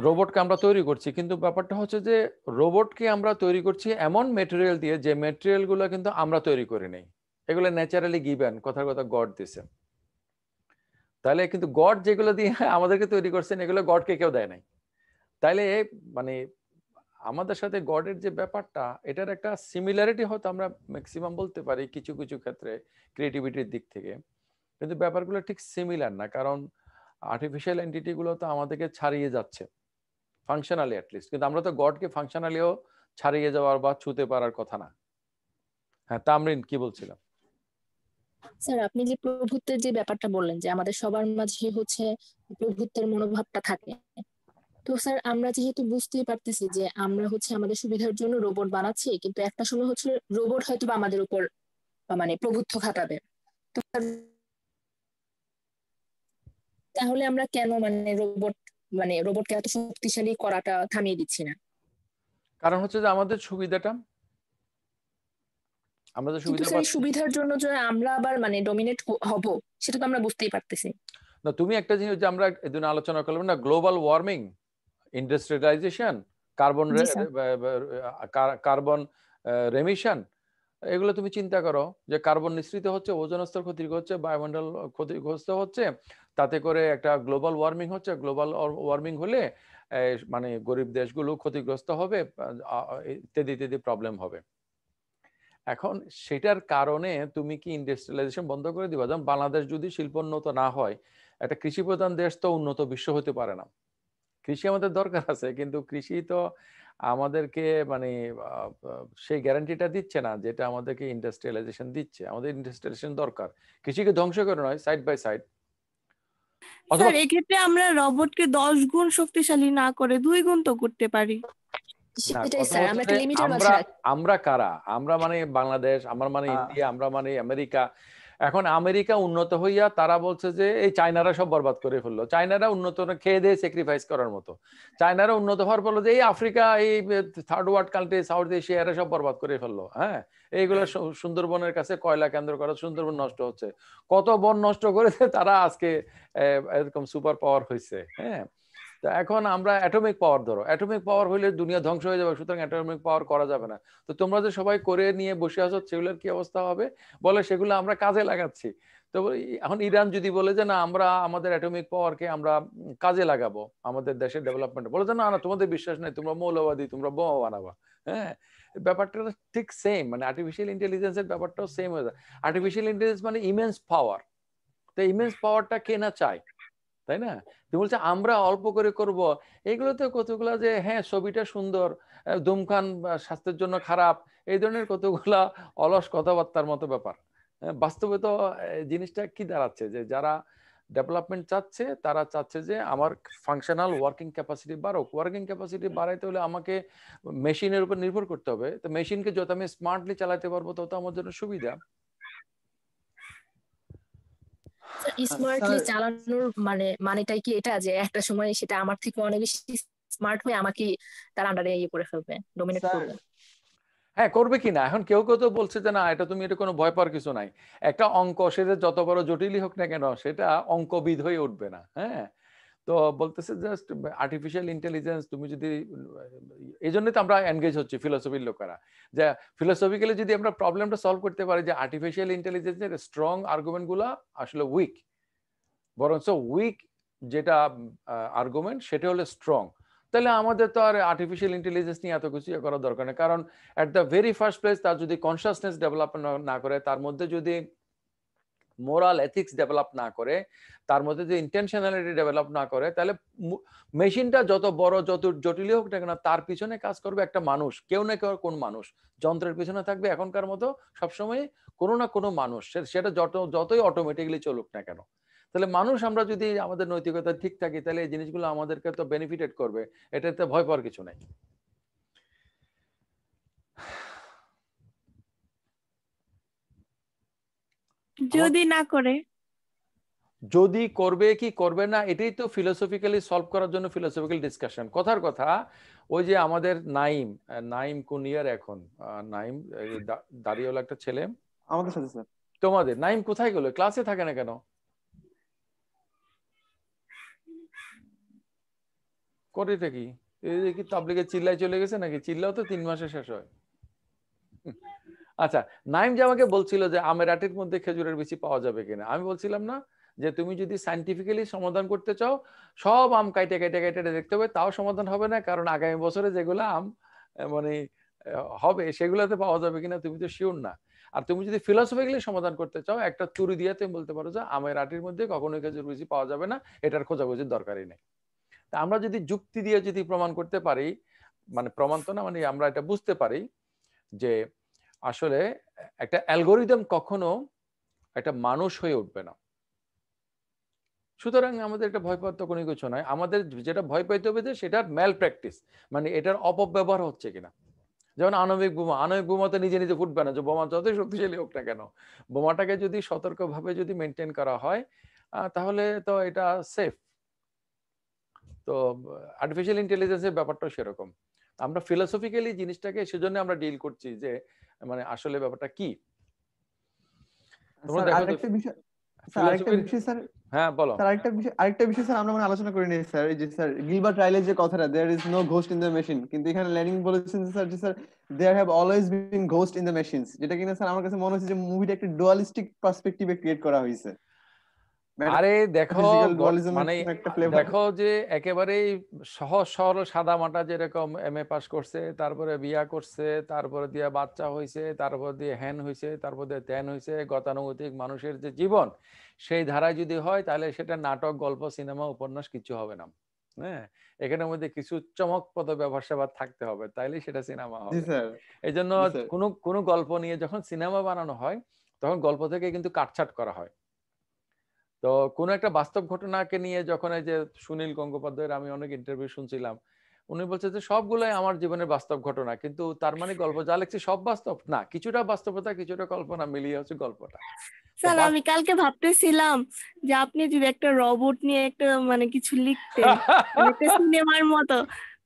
রোবটকে আমরা তৈরি করছি, কিন্তু ব্যাপারটা হচ্ছে যে রোবটকে আমরা তৈরি করছি এমন ম্যাটেরিয়াল দিয়ে, যে ম্যাটেরিয়াল গুলো কিন্তু আমরা তৈরি করি নাই, এগুলো ন্যাচারালি গিভেন, কথার কথা গড দিছে। তাহলে কিন্তু গড যেগুলো দিয়ে আমাদেরকে তৈরি করছেন, এগুলো গডকে কেউ দেয় নাই। তাইলে মানে আমাদের সাথে গডের যে ব্যাপারটা, এটার একটা সিমিলারিটি হয়তো আমরা ম্যাক্সিমাম বলতে পারি কিছু কিছু ক্ষেত্রে ক্রিয়েটিভিটির দিক থেকে, কিন্তু ব্যাপারগুলো ঠিক সিমিলার না। কারণ আর্টিফিশিয়াল এন্টিটি গুলো তো আমাদেরকে ছাড়িয়ে যাচ্ছে ফাংশনালি অ্যাটলিস্ট, কিন্তু আমরা তো গডকে ফাংশনালিও ছাড়িয়ে যাওয়ার বা ছুঁতে পারার কথা না। হ্যাঁ তামরিন, কি বলছিলাম? স্যার আপনি যে প্রভুত্বের যে ব্যাপারটা বললেন, যে আমাদের সবার মাঝে হচ্ছে প্রভুত্বের মনোভাবটা থাকে, তো স্যার আমরা যেহেতু বুঝতেই পারতেছি যে আমরা হচ্ছে আমাদের সুবিধার জন্য রোবট বানাচ্ছি, কিন্তু একটা সময় হচ্ছে রোবট হয়তো বা আমাদের উপর মানে প্রভুত্ব খাটাবে। তো তাহলে আমরা কেন রোবটকে এত শক্তিশালী করাটা থামিয়ে দিচ্ছি না? কারণ হচ্ছে যে আমাদের সুবিধাটা, আমাদের কিন্তু সুবিধা স্যার এই পাচ্ছি সুবিধার জন্য যে আমরা আবার ডমিনেট হব, সেটা তো আমরা বুঝতেই পারতেছি না। তুমি একটা জিনিস যে আমরা এদিন আলোচনা করলাম না, গ্লোবাল ওয়ার্মিং, ইন্ডাস্ট্রিয়ালাইজেশন, কার্বন জি স্যার। কার্বন রেমিশন, এগুলো তুমি চিন্তা করো যে কার্বন নিঃসৃত হচ্ছে, ওজোন স্তর ক্ষতিগ্রস্ত হচ্ছে, বায়ুমণ্ডল ক্ষতিগ্রস্ত হচ্ছে, তাতে করে একটা গ্লোবাল ওয়ার্মিং হচ্ছে। গ্লোবাল ওয়ার্মিং হলে মানে গরিব দেশগুলো ক্ষতিগ্রস্ত হবে, ইত্যাদি ইত্যাদি প্রবলেম হবে। এখন সেটার কারণে তুমি কি ইন্ডাস্ট্রিয়ালাইজেশন বন্ধ করে দিবা? যেমন বাংলাদেশ যদি শিল্পোন্নত না হয়, একটা কৃষি প্রধান দেশ তো উন্নত বিশ্ব হতে পারে না। কৃষি আমাদের দরকার আছে, কিন্তু কৃষি তো আমাদেরকে মানে সেই গ্যারান্টিটা দিচ্ছে না যেটা আমাদেরকে ইন্ডাস্ট্রিয়ালাইজেশন দিচ্ছে। আমাদের ইন্ডাস্ট্রিয়ালাইজেশন দরকার, কৃষিকে ধ্বংস করে নয়, সাইড বাই সাইড। স্যার এক্ষেত্রে আমরা রোবটকে 10 গুণ শক্তিশালী না করে 2 গুণ তো করতে পারি। সেটাই স্যার, আমরা একটা লিমিটের মাঝে রাখি। আমরা কারা? আমরা মানে বাংলাদেশ, আমরা মানে ইন্ডিয়া, আমরা মানে আমেরিকা। এখন আমেরিকা উন্নত হইয়া তারা বলছে যে এই চায়নারা সব বরবাদ করে ফেললো। চায়নারা উন্নত খেয়ে দিয়ে স্যাক্রিফাইস করার মতো। চায়নারা উন্নত হওয়ার ফলে যে এই আফ্রিকা, এই third world country, south Asia, এরা সব বরবাদ করে ফেললো। হ্যাঁ, এইগুলো সুন্দরবনের কাছে কয়লা কেন্দ্র করা, সুন্দরবন নষ্ট হচ্ছে। কত বন নষ্ট করেছে তারা, আজকে এরকম সুপার পাওয়ার হয়েছে। হ্যাঁ, তো এখন আমরা অ্যাটমিক পাওয়ার, ধরো অ্যাটমিক পাওয়ার হইলে দুনিয়া ধ্বংস হয়ে যাবে, সুতরাং অ্যাটমিক পাওয়ার করা যাবে না। তো তোমরা যে সবাই করে নিয়ে বসে আছো, সেগুলোর কি অবস্থা হবে বলে? সেগুলো আমরা কাজে লাগাচ্ছি। তো এখন ইরান যদি বলে যে না আমরা আমাদের অ্যাটমিক পাওয়ারকে আমরা কাজে লাগাবো আমাদের দেশের ডেভেলপমেন্ট, বলে যে না না তোমাদের বিশ্বাস নেই, তোমরা মৌলবাদী, তোমরা বোমা বানাবা। হ্যাঁ, ব্যাপারটা ঠিক সেম, মানে আর্টিফিশিয়াল ইন্টেলিজেন্সের ব্যাপারটাও সেম হয়ে যায়। আর্টিফিশিয়াল ইন্টেলিজেন্স মানে ইমেন্স পাওয়ার, তো ইমেন্স পাওয়ারটা কে না চায়, তাই না? তুমি বলছো আমরা অল্প করে করব, এগুলোতে কতগুলা যে হ্যাঁ ছবিটা সুন্দর, ধূমপান স্বাস্থ্যের জন্য খারাপ, এই ধরনের কতগুলা অলস কথাবার্তার মতো ব্যাপার। বাস্তবে তো জিনিসটা কি দাঁড়াচ্ছে, যে যারা ডেভেলপমেন্ট চাচ্ছে তারা চাচ্ছে যে আমার ফাংশনাল ওয়ার্কিং ক্যাপাসিটি বাড়ুক। ওয়ার্কিং ক্যাপাসিটি বাড়াইতে হলে আমাকে মেশিনের উপর নির্ভর করতে হবে, তো মেশিনকে যত আমি স্মার্টলি চালাতে পারবো তত আমার জন্য সুবিধা। স্মার্টলি চালানোর মানেটাই কি এটা যে একটা সময় সেটা আমার থেকে অনেক বেশি স্মার্ট হয়ে আমাকে তার আন্ডারে ইয়ে করে ফেলবে, ডমিনেট করবে? হ্যাঁ, করবে কিনা, এখন কেউ কেউ তো বলছে যে না এটা তুমি, এটা কোনো ভয় পাওয়ার কিছু নাই, একটা অঙ্ক সেটা যত বড় জটিলই হোক না কেন সেটা অঙ্কবিদ হয়ে উঠবে না। হ্যাঁ, তো বলতেছে জাস্ট আর্টিফিশিয়াল ইন্টেলিজেন্স তুমি যদি, এই জন্যই তো আমরা এনগেজ হচ্ছি ফিলোসফির লোকেরা, যে ফিলোসফিক্যালি যদি আমরা প্রবলেমটা সলভ করতে পারি যে আর্টিফিশিয়াল ইন্টেলিজেন্সের স্ট্রং আর্গুমেন্ট গুলা আসলে উইক, বরঞ্চ উইক যেটা আর্গুমেন্ট সেটা হলো স্ট্রং, তাহলে আমাদের তো আর আর্টিফিশিয়াল ইন্টেলিজেন্স নিয়ে এত কিছু করার দরকার নেই। কারণ at the very first place তার যদি কনসিয়াসনেস ডেভেলপ না করে, তার মধ্যে যদি মোরাল এথিক্স ডেভেলপ না করে, তার মধ্যে যদি ইন্টেনশনালিটি ডেভেলপ না করে, তাহলে মেশিনটা যত বড় যত জটিল হোক না কেন তার পিছনে কাজ করবে একটা মানুষ, কেউ না কেউ কোন মানুষ যন্ত্রের পিছনে থাকবে এখনকার মতো সবসময় কোনো না কোনো মানুষ, সেটা যতই অটোমেটিক্যালি চলুক না কেন। তাহলে মানুষ আমরা যদি আমাদের নৈতিকতা ঠিক থাকি তাহলে এই জিনিসগুলো আমাদেরকে তো বেনিফিটেড করবে, এটাতে ভয় পাওয়ার কিছু নাই। যদি না করে, যদি করবে কি করবে না এটাই তো ফিলোসফিক্যালি সলভ করার জন্য ফিলোসফিক্যাল ডিসকাশন। কথার কথা, ওই যে আমাদের নাইম, নাইম কোন ইয়ার এখন, নাইম দাঁড়িয়েওয়ালা একটা ছেলে আমাদের সাথে স্যার। তোমাদের নাইম কোথায় গেল, ক্লাসে থাকে না কেন, করেটা কি? এই কি তাবলিগে চিল্লায় চলে গেছে নাকি? চিল্লাও তো 3 মাসে শেষ হয়। আচ্ছা, নাইম যে আমাকে বলছিল যে আমের আটির মধ্যে খেজুরের বিচি পাওয়া যাবে কিনা, আমি বলছিলাম না যে তুমি যদি সায়েন্টিফিক্যালি সমাধান করতে চাও সব আম কাইটে কাইটে কাইটে দেখতে হবে, তাও সমাধান হবে না, কারণ আগামী বছরে যেগুলো আম মানে হবে সেগুলোতে পাওয়া যাবে কিনা তুমি তো শিওর না। আর তুমি যদি ফিলোসফিক্যালি সমাধান করতে চাও একটা তুড়ি দিয়ে তুমি বলতে পারো যে আমের আটির মধ্যে কখনোই খেজুর বিচি পাওয়া যাবে না, এটার খোঁজাখুঁজির দরকারই নেই। তা আমরা যদি যুক্তি দিয়ে যদি প্রমাণ করতে পারি, মানে প্রমাণ তো না, মানে আমরা এটা বুঝতে পারি যে আসলে একটা অ্যালগোরিদম কখনো একটা মানুষ হয়ে উঠবে না, সুতরাং আমাদের একটা ভয় পাওয়ার তো কোনো কিছু নয়। আমাদের যেটা ভয় পাইতে হবে যে সেটার ম্যাল প্র্যাকটিস, মানে এটার অপব্যবহার হচ্ছে কিনা। যেমন আণবিক বোমা, আণবিক বোমা তো নিজে নিজে ফুটবে না, যে বোমা যতই শক্তিশালী হোক না কেন, বোমাটাকে যদি সতর্কভাবে যদি মেনটেন করা হয় তাহলে তো এটা সেফ। তো আর্টিফিশিয়াল ইন্টেলিজেন্সের ব্যাপারটাও সেরকম, আমরা ফিলোসফিক্যালি জিনিসটাকে সেজন্য আমরা ডিল করছি যে মানে আসলে ব্যাপারটা কি। তোমরা দেখো আরেকটা বিষয় স্যার, হ্যাঁ বলো। স্যার আরেকটা বিষয় স্যার আমরা মানে আলোচনা করে নিই স্যার, এই যে স্যার গিলবার্ট রাইলের যে কথাটা there is no ghost in the machine, কিন্তু এখানে লেনিন বলেছেন স্যার যে sir there have always been ghost in the machines, যেটা কিনা স্যার আমার কাছে মনে হচ্ছে যে মুভিটা একটা ডুয়ালিস্টিক পার্সপেক্টিভে ক্রিয়েট করা হয়েছে। আরে দেখো মানে দেখো যে একেবারেই সহজ সরল সাদা মাটা, যেরকম এমএ পাস করছে, তারপরে বিয়া করছে, তারপরে দিয়ে বাচ্চা হয়েছে, তারপর দিয়ে হ্যান হয়েছে, তারপর দিয়ে ত্যান হয়েছে, গতানুগতিক মানুষের যে জীবন সেই ধারায় যদি হয় তাহলে সেটা নাটক, গল্প, সিনেমা, উপন্যাস কিছু হবে না। হ্যাঁ, এখানের মধ্যে কিছু চমকপ্রদ ব্যবহার সেবা থাকতে হবে, তাইলে সেটা সিনেমা হবে। এই জন্য কোনো গল্প নিয়ে যখন সিনেমা বানানো হয় তখন গল্প থেকে কিন্তু কাটছাট করা হয়। তো কোন একটা বাস্তব ঘটনাকে নিয়ে যখন এই যে সুনীল গঙ্গোপাধ্যায়ের আমি অনেক ইন্টারভিউ শুনছিলাম, উনি বলছে যে সবগুলাই আমার জীবনের বাস্তব ঘটনা, কিন্তু তার মানে গল্প যা লিখছি সব বাস্তব না, কিছুটা বাস্তবতা কিছুটা কল্পনা মিলিয়ে হচ্ছে গল্পটা। স্যার আমি কালকে ভাবতেছিলাম যে আপনি যদি একটা রোবট নিয়ে একটা মানে কিছু লিখতেন একটা সিনেমার মতো,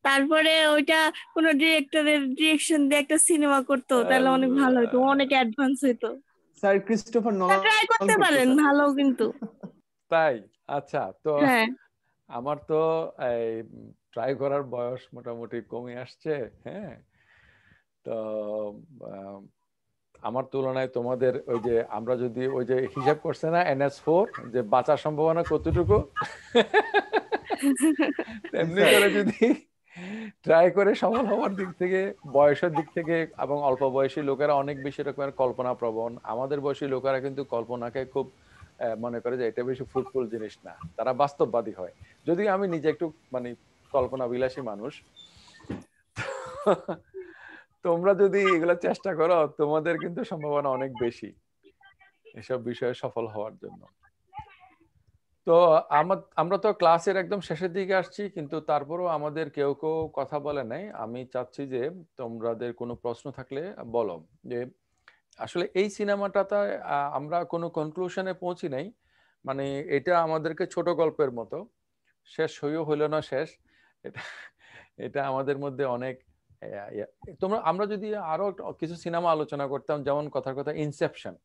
তারপরে ওইটা কোন ডিরেক্টরের ডিরেকশন দিয়ে একটা সিনেমা করতো, তাহলে অনেক ভালো হতো, অনেক অ্যাডভান্স হতো। স্যার ক্রিস্টোফার নোলান ট্রাই করতে পারেন, ভালো কিন্তু। তাই? আচ্ছা, তো হ্যাঁ আমার তো এই ট্রাই করার বয়স মোটামুটি কমে আসছে। হ্যাঁ, তো আমার তুলনায় তোমাদের ওই যে আমরা যদি ওই যে হিসাব করছে না NS4 যে বাঁচার সম্ভাবনা কতটুকু, তেমনি করে যদি ট্রাই করে সফল হওয়ার দিক থেকে, বয়সের দিক থেকে, এবং অল্প বয়সী লোকেরা অনেক বেশি রকমের কল্পনা প্রবণ। আমাদের বয়সী লোকেরা কিন্তু কল্পনাকে খুব মনে করে যে এটা বেশি ফ্রুটফুল জিনিস না, তারা বাস্তববাদী হয়। যদি আমি নিজে একটু মানে কল্পনা বিলাসী মানুষ, তোমরা যদি এগুলো চেষ্টা করো তোমাদের কিন্তু সম্ভাবনা অনেক বেশি এসব বিষয়ে সফল হওয়ার জন্য। তো আমরা তো ক্লাসের একদম শেষের দিকে আসছি, কিন্তু তারপরও আমাদের কেউ কেউ কথা বলে নাই। আমি চাচ্ছি যে তোমাদের কোনো প্রশ্ন থাকলে বলো। যে আসলে এই সিনেমাটাতে আমরা কোনো কনক্লুশনে পৌঁছি নাই, মানে এটা আমাদেরকে ছোট গল্পের মতো, শেষ হইও হইল না শেষ। এটা এটা আমাদের মধ্যে অনেক আমরা যদি আরো কিছু সিনেমা আলোচনা করতাম, যেমন কথার কথা ইনসেপশন।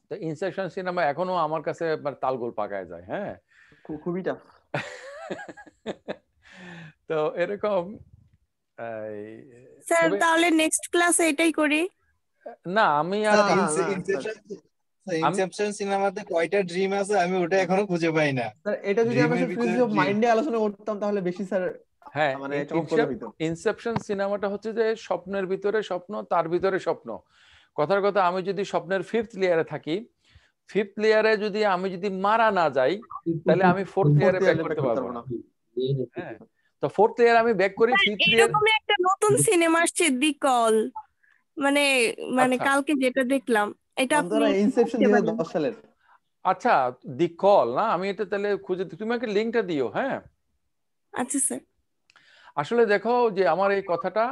তো ইনসেপশন সিনেমা এখনো আমার কাছে তালগোল পাকায় যায়। হ্যাঁ, খুবই টাফ। তো এরকম স্যার তাহলে নেক্সট ক্লাসে এটাই করি। না আমি আর ইনসেপশন সিনেমাতে কয়টা ড্রিম আছে আমি ওটা এখনো খুঁজে পাই না। স্যার এটা যদি আমরা ফিলোসফি অফ মাইন্ডে আলোচনা করতাম তাহলে বেশি স্যার হ্যাঁ, মানে চমৎকার হতো। ইনসেপশন সিনেমাটা হচ্ছে যে স্বপ্নের ভিতরে স্বপ্ন, তার ভিতরে স্বপ্ন। কথার কথা, আমি যদি স্বপ্নের 5th লেয়ারে থাকি, 5th লেয়ারে যদি আমি যদি মারা না যাই, তাহলে আমি 4th লেয়ারে ব্যাক করতে পারবো না। হ্যাঁ, তো 4th লেয়ার আমি ব্যাক করি, 5th লেয়ার। এরকমই একটা নতুন সিনেমা আসছে দি কল, মানে কালকে যেটা দেখলাম, এটা আপনি ইনসেপশন 2010 সালের। আচ্ছা, দি কল না, আমি এটা তাহলে খুঁজে, তুমি আমাকে লিংকটা দিও। হ্যাঁ আচ্ছা স্যার। আসলে দেখো যে আমার এই কথাটা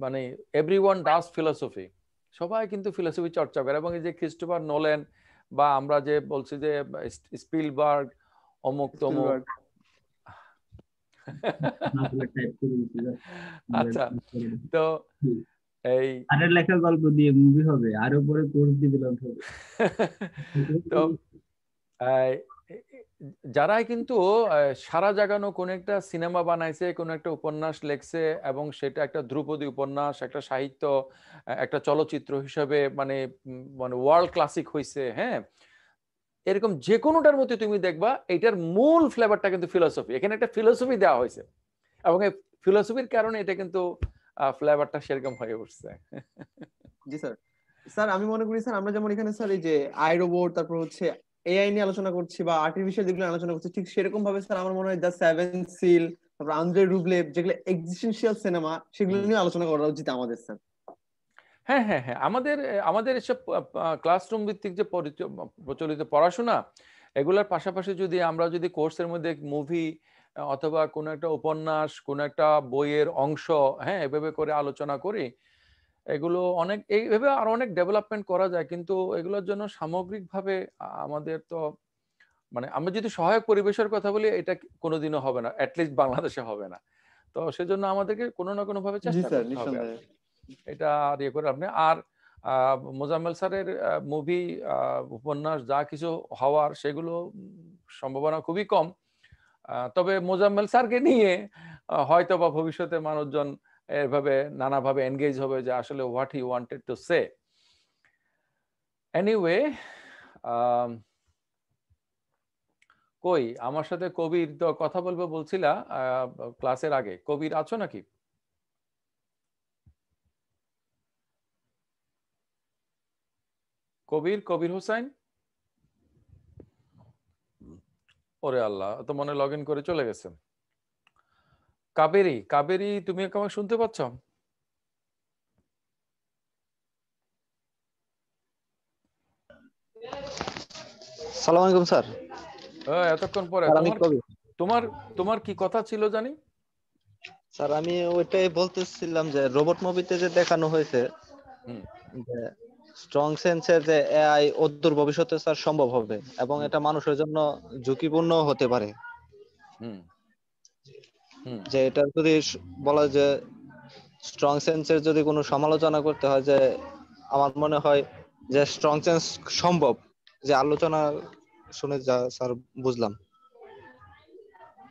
মানে এভরিওয়ান ডাজ ফিলসফি, সবাই কিন্তু ফিলসফি চর্চা করে। এবং এই যে ক্রিস্টোফার নোলেন বা আমরা যে বলছি যে স্পিলবার্গ, অমুক তমুক, আচ্ছা, তো এই আরের লেখা গল্প দিয়ে মুভি হবে, আর উপরে কোর্স ডেভেলপ হবে। তো যারাই কিন্তু সারা জাগানো কোন একটা সিনেমা বানাইছে, কোন একটা উপন্যাস লেখছে, এবং সেটা একটা ধ্রুপদী উপন্যাস, একটা সাহিত্য, একটা চলচ্চিত্র হিসেবে মানে মানে ওয়ার্ল্ড ক্লাসিক হয়েছে। হ্যাঁ, এরকম যে কোনোটার মধ্যে তুমি দেখবা এটার মূল ফ্লেভারটা কিন্তু ফিলোসফি, এখানে একটা ফিলোসফি দেওয়া হয়েছে, এবং এই ফিলোসফির কারণে এটা কিন্তু ফ্লেভারটা সেরকম হয়ে উঠছে। জি স্যার। স্যার আমি মনে করি স্যার আমরা যেমন এখানে স্যার এই যে আই রোবট, তারপর হচ্ছে এআই নিয়ে আলোচনা করছি বা আর্টিফিশিয়াল যেগুলো আলোচনা করছি, ঠিক সেরকম ভাবে স্যার আমার মনে হয় দ্য সেভেন সিল, তারপর আন্দ্রে রুবলেভ, যেগুলো এক্সিস্টেন্সিয়াল সিনেমা, সেগুলো নিয়ে আলোচনা করা উচিত আমাদের স্যার। হ্যাঁ হ্যাঁ হ্যাঁ, আমাদের এসব ক্লাসরুম ভিত্তিক যে প্রচলিত পড়াশোনা, এগুলোর পাশাপাশি যদি আমরা যদি কোর্সের মধ্যে মুভি অথবা কোনো একটা উপন্যাস, কোনো একটা বইয়ের অংশ, হ্যাঁ, এভাবে করে আলোচনা করি, এগুলো অনেক এইভাবে আরো অনেক ডেভেলপমেন্ট করা যায়। কিন্তু এগুলোর জন্য সামগ্রিকভাবে আমাদের তো মানে আমরা যদি সহায়ক পরিবেশের কথা বলি, এটা কোনোদিনও হবে না, অ্যাটলিস্ট বাংলাদেশে হবে না। তো সেজন্য আমাদেরকে কোনো না কোনো ভাবে চেষ্টা করতে হবে, এটা আর ইয়ে করে আপনি। আর মোজাম্মেল স্যারের মুভি, উপন্যাস যা কিছু হওয়ার, সেগুলো সম্ভাবনা খুবই কম। তবে মোজাম্মেল স্যারকে নিয়ে হয়তো বা ভবিষ্যতে মানুষজন এভাবে নানাভাবে এনগেজ হবে যে আসলে what he wanted to say. Anyway, কই আমার সাথে কবির তো কথা বলবে বলছিলা ক্লাসের আগে, কবির আছো নাকি? কবির হোসেন? ওরে আল্লাহ, তো মনে লগ ইন করে চলে গেছে। কাবেরী তুমি আমাকে শুনতে পাচ্ছ? সালাম আলাইকুম স্যার। এতক্ষণ পরে তোমার কি কথা ছিল জানি? স্যার আমি ওইটাই বলতেছিলাম যে রোবট মুভিতে যে দেখানো হয়েছে যে স্ট্রং সেন্সের যে এআই অদূর ভবিষ্যতে স্যার সম্ভব হবে, এবং এটা মানুষের জন্য ঝুঁকিপূর্ণ হতে পারে। যে এটা যদি বলা যে স্ট্রং সেন্সের যদি কোনো সমালোচনা করতে হয়, যে আমার মনে হয় যে স্ট্রং সেন্স সম্ভব, যে আলোচনা শুনে যা স্যার বুঝলাম।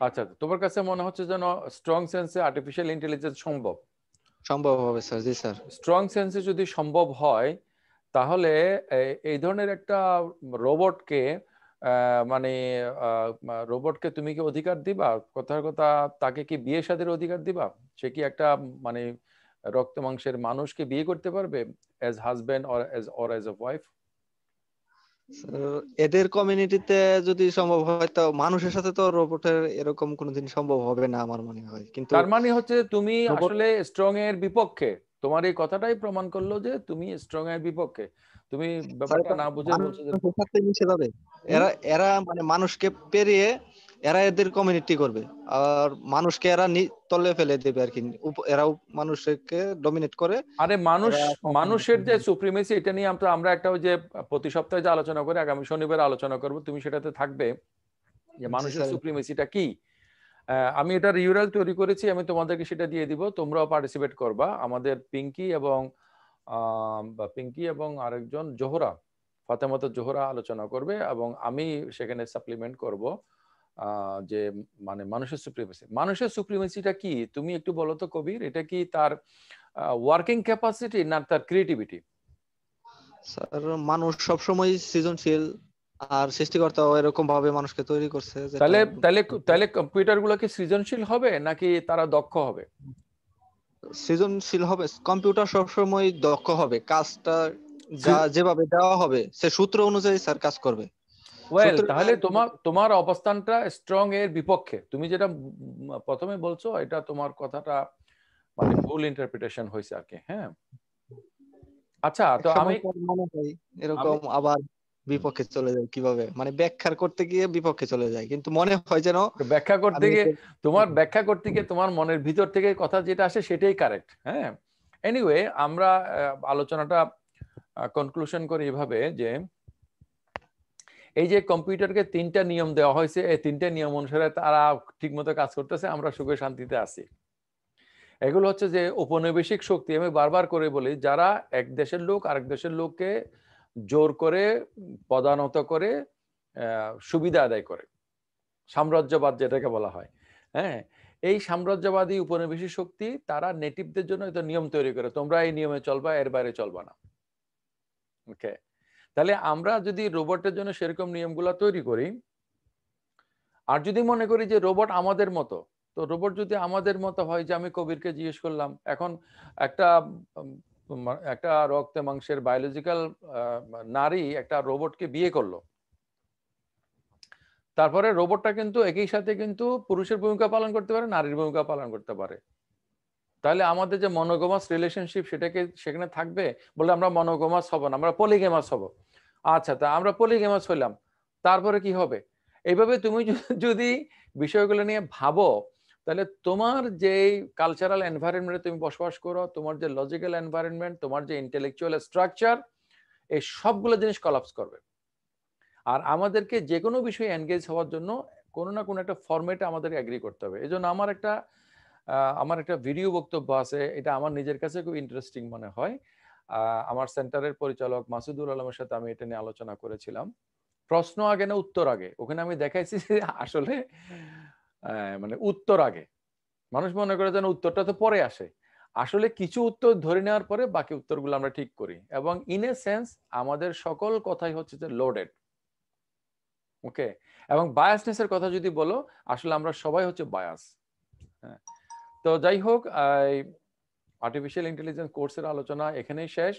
আচ্ছা, তোমার কাছে মনে হচ্ছে যেন স্ট্রং সেন্সে আর্টিফিশিয়াল ইন্টেলিজেন্স সম্ভব? সম্ভব হবে স্যার। জি স্যার। স্ট্রং সেন্সে যদি সম্ভব হয় তাহলে এই ধরনের একটা রোবটকে মানে রোবটকে তুমি কি অধিকার দিবা? কথার কথা, তাকে কি বিয়ে শাদীর অধিকার দিবা? সে কি একটা মানে রক্ত মাংসের মানুষকে বিয়ে করতে পারবে as husband or as a wife? এদের কমিউনিটিতে যদি সম্ভব হয় তো মানুষের সাথে তো রোবটের এরকম কোনোদিন সম্ভব হবে না আমার মনে হয়। কিন্তু তার মানে হচ্ছে তুমি আসলে স্ট্রং এর বিপক্ষে। তোমার এই কথাটাই প্রমাণ করলো যে তুমি স্ট্রং এর বিপক্ষে। তুমি ব্যাপারটা না বুঝে বলছো যে মিশে যাবে। এরা মানে মানুষকে পেরিয়ে এরা এদের কমিউনিটি করবে, আর মানুষকে এরা তলে ফেলে দেবে আর কি। এরা মানুষকে ডমিনেট করে। আরে মানুষের যে সুপ্রিমেসি, এটা নিয়ে আমরা একটা ওই যে প্রতি সপ্তাহে যে আলোচনা করি, আগামী শনিবার আলোচনা করব, তুমি সেটাতে থাকবে যে মানুষের সুপ্রিমেসিটা কি। আমি এটার ইউআরএল তৈরি করেছি, আমি তোমাদেরকে সেটা দিয়ে দিব, তোমরাও পার্টিসিপেট করবা। আমাদের পিঙ্কি এবং আরেকজন জোহরা, ফাতেমাত জোহরা আলোচনা করবে এবং আমি সেখানে সাপ্লিমেন্ট করব যে মানে মানুষের সুপ্রিমেসিটা কি। তুমি একটু বলো তো কবির, এটা কি তার ওয়ার্কিং ক্যাপাসিটি না তার ক্রিয়েটিভিটি? স্যার মানুষ সবসময় সৃজনশীল, আর সৃষ্টিকর্তাও এরকম ভাবে মানুষকে তৈরি করছে। তাহলে কম্পিউটার গুলো কি সৃজনশীল হবে নাকি তারা দক্ষ হবে? সৃজনশীল হবে। কম্পিউটার সবসময় দক্ষ হবে, কাজটা যেভাবে দেওয়া হবে সে সূত্র অনুযায়ী স্যার কাজ করবে। ওয়েল, তাহলে তোমার অবস্থানটা স্ট্রং এর বিপক্ষে। তুমি যেটা প্রথমে বলছো এটা তোমার কথাটা মানে ভুল ইন্টারপ্রিটেশন হয়েছে আর কি। হ্যাঁ, আচ্ছা, তো আমি মনে হয় এরকম আবার বিপক্ষে চলে যায় কিভাবে, মানে ব্যাখ্যা করতে গিয়ে বিপক্ষে চলে যায়, কিন্তু মনে হয় যেন ব্যাখ্যা করতে গিয়ে তোমার মনের ভিতর থেকে কথা যেটা আসে সেটাই কারেক্ট। হ্যাঁ, এনিওয়ে, আমরা আলোচনাটা কনক্লুশন করি এভাবে যে এই যে কম্পিউটারকে 3টা নিয়ম দেওয়া হয়েছে, এই 3টে নিয়ম অনুসারে তারা ঠিকমতো কাজ করতেছে, আমরা সুখে শান্তিতে আছি। এগুলো হচ্ছে যে উপনিবেশিক শক্তি। আমি বারবার করে বলি, যারা এক দেশের লোক আরেক দেশের লোককে জোর করে পদানত করে সুবিধা আদায় করে, সাম্রাজ্যবাদ যেটাকে বলা হয়। হ্যাঁ, এই সাম্রাজ্যবাদী উপনিবেশিক শক্তি তারা নেটিভদের জন্য একটা নিয়ম তৈরি করে, তোমরা এই নিয়মে চলবা, এর বাইরে চলবা না। ওকে, তাহলে আমরা যদি রোবটের জন্য সেরকম নিয়মগুলো তৈরি করি, আর যদি মনে করি যে রোবট আমাদের মতো, তো রোবট যদি আমাদের মতো হয়, যে আমি কবিরকে জিজ্ঞেস করলাম, এখন একটা রক্তে মাংসের বায়োলজিক্যাল নারী একটা রোবটকে বিয়ে করলো, তারপরে রোবটটা কিন্তু একই সাথে কিন্তু পুরুষের ভূমিকা পালন করতে পারে, নারীর ভূমিকা পালন করতে পারে। তাহলে আমাদের যে মনোগমাস রিলেশনশিপ সেটাকে সেখানে থাকবে? বলে আমরা মনোগমাস হব না, আমরা পলিগেমাস হব। আচ্ছা, তা আমরা পলিগেমাস হইলাম, তারপরে কি হবে? এইভাবে তুমি যদি বিষয়গুলো নিয়ে ভাবো, তাহলে তোমার যে কালচারাল এনভায়রনমেন্টে তুমি বসবাস করো, তোমার যে লজিক্যাল এনভায়রনমেন্ট, তোমার যে ইন্টেলেকচুয়াল স্ট্রাকচার, এই সবগুলো জিনিস কলাপস করবে। আর আমাদেরকে যে কোনো বিষয়ে এনগেজ হওয়ার জন্য কোনো না কোনো একটা ফরম্যাটে আমাদের এগ্রি করতে হবে। এই জন্য আমার একটা ভিডিও বক্তব্য আছে, এটা আমার নিজের কাছে খুব ইন্টারেস্টিং মনে হয়। আমার সেন্টারের পরিচালক মাসুদুল আলমের সাথে আমি এটা নিয়ে আলোচনা করেছিলাম। প্রশ্ন আগে না উত্তর আগে, ওখানে আমি দেখাইছি যে আসলে মানে উত্তর আগে। মানুষ মনে করে যেন উত্তরটা তো পরে আসে, আসলে কিছু উত্তর ধরে নেওয়ার পরে বাকি উত্তরগুলো আমরা ঠিক করি। এবং ইন এ সেন্স আমাদের সকল কথাই হচ্ছে যে লোডেড। ওকে, এবং বায়াসনেসের কথা যদি বলো, আসলে আমরা সবাই হচ্ছে বায়াস। হ্যাঁ, তো যাই হোক, আর্টিফিশিয়াল ইন্টেলিজেন্স কোর্সের আলোচনা এখানেই শেষ।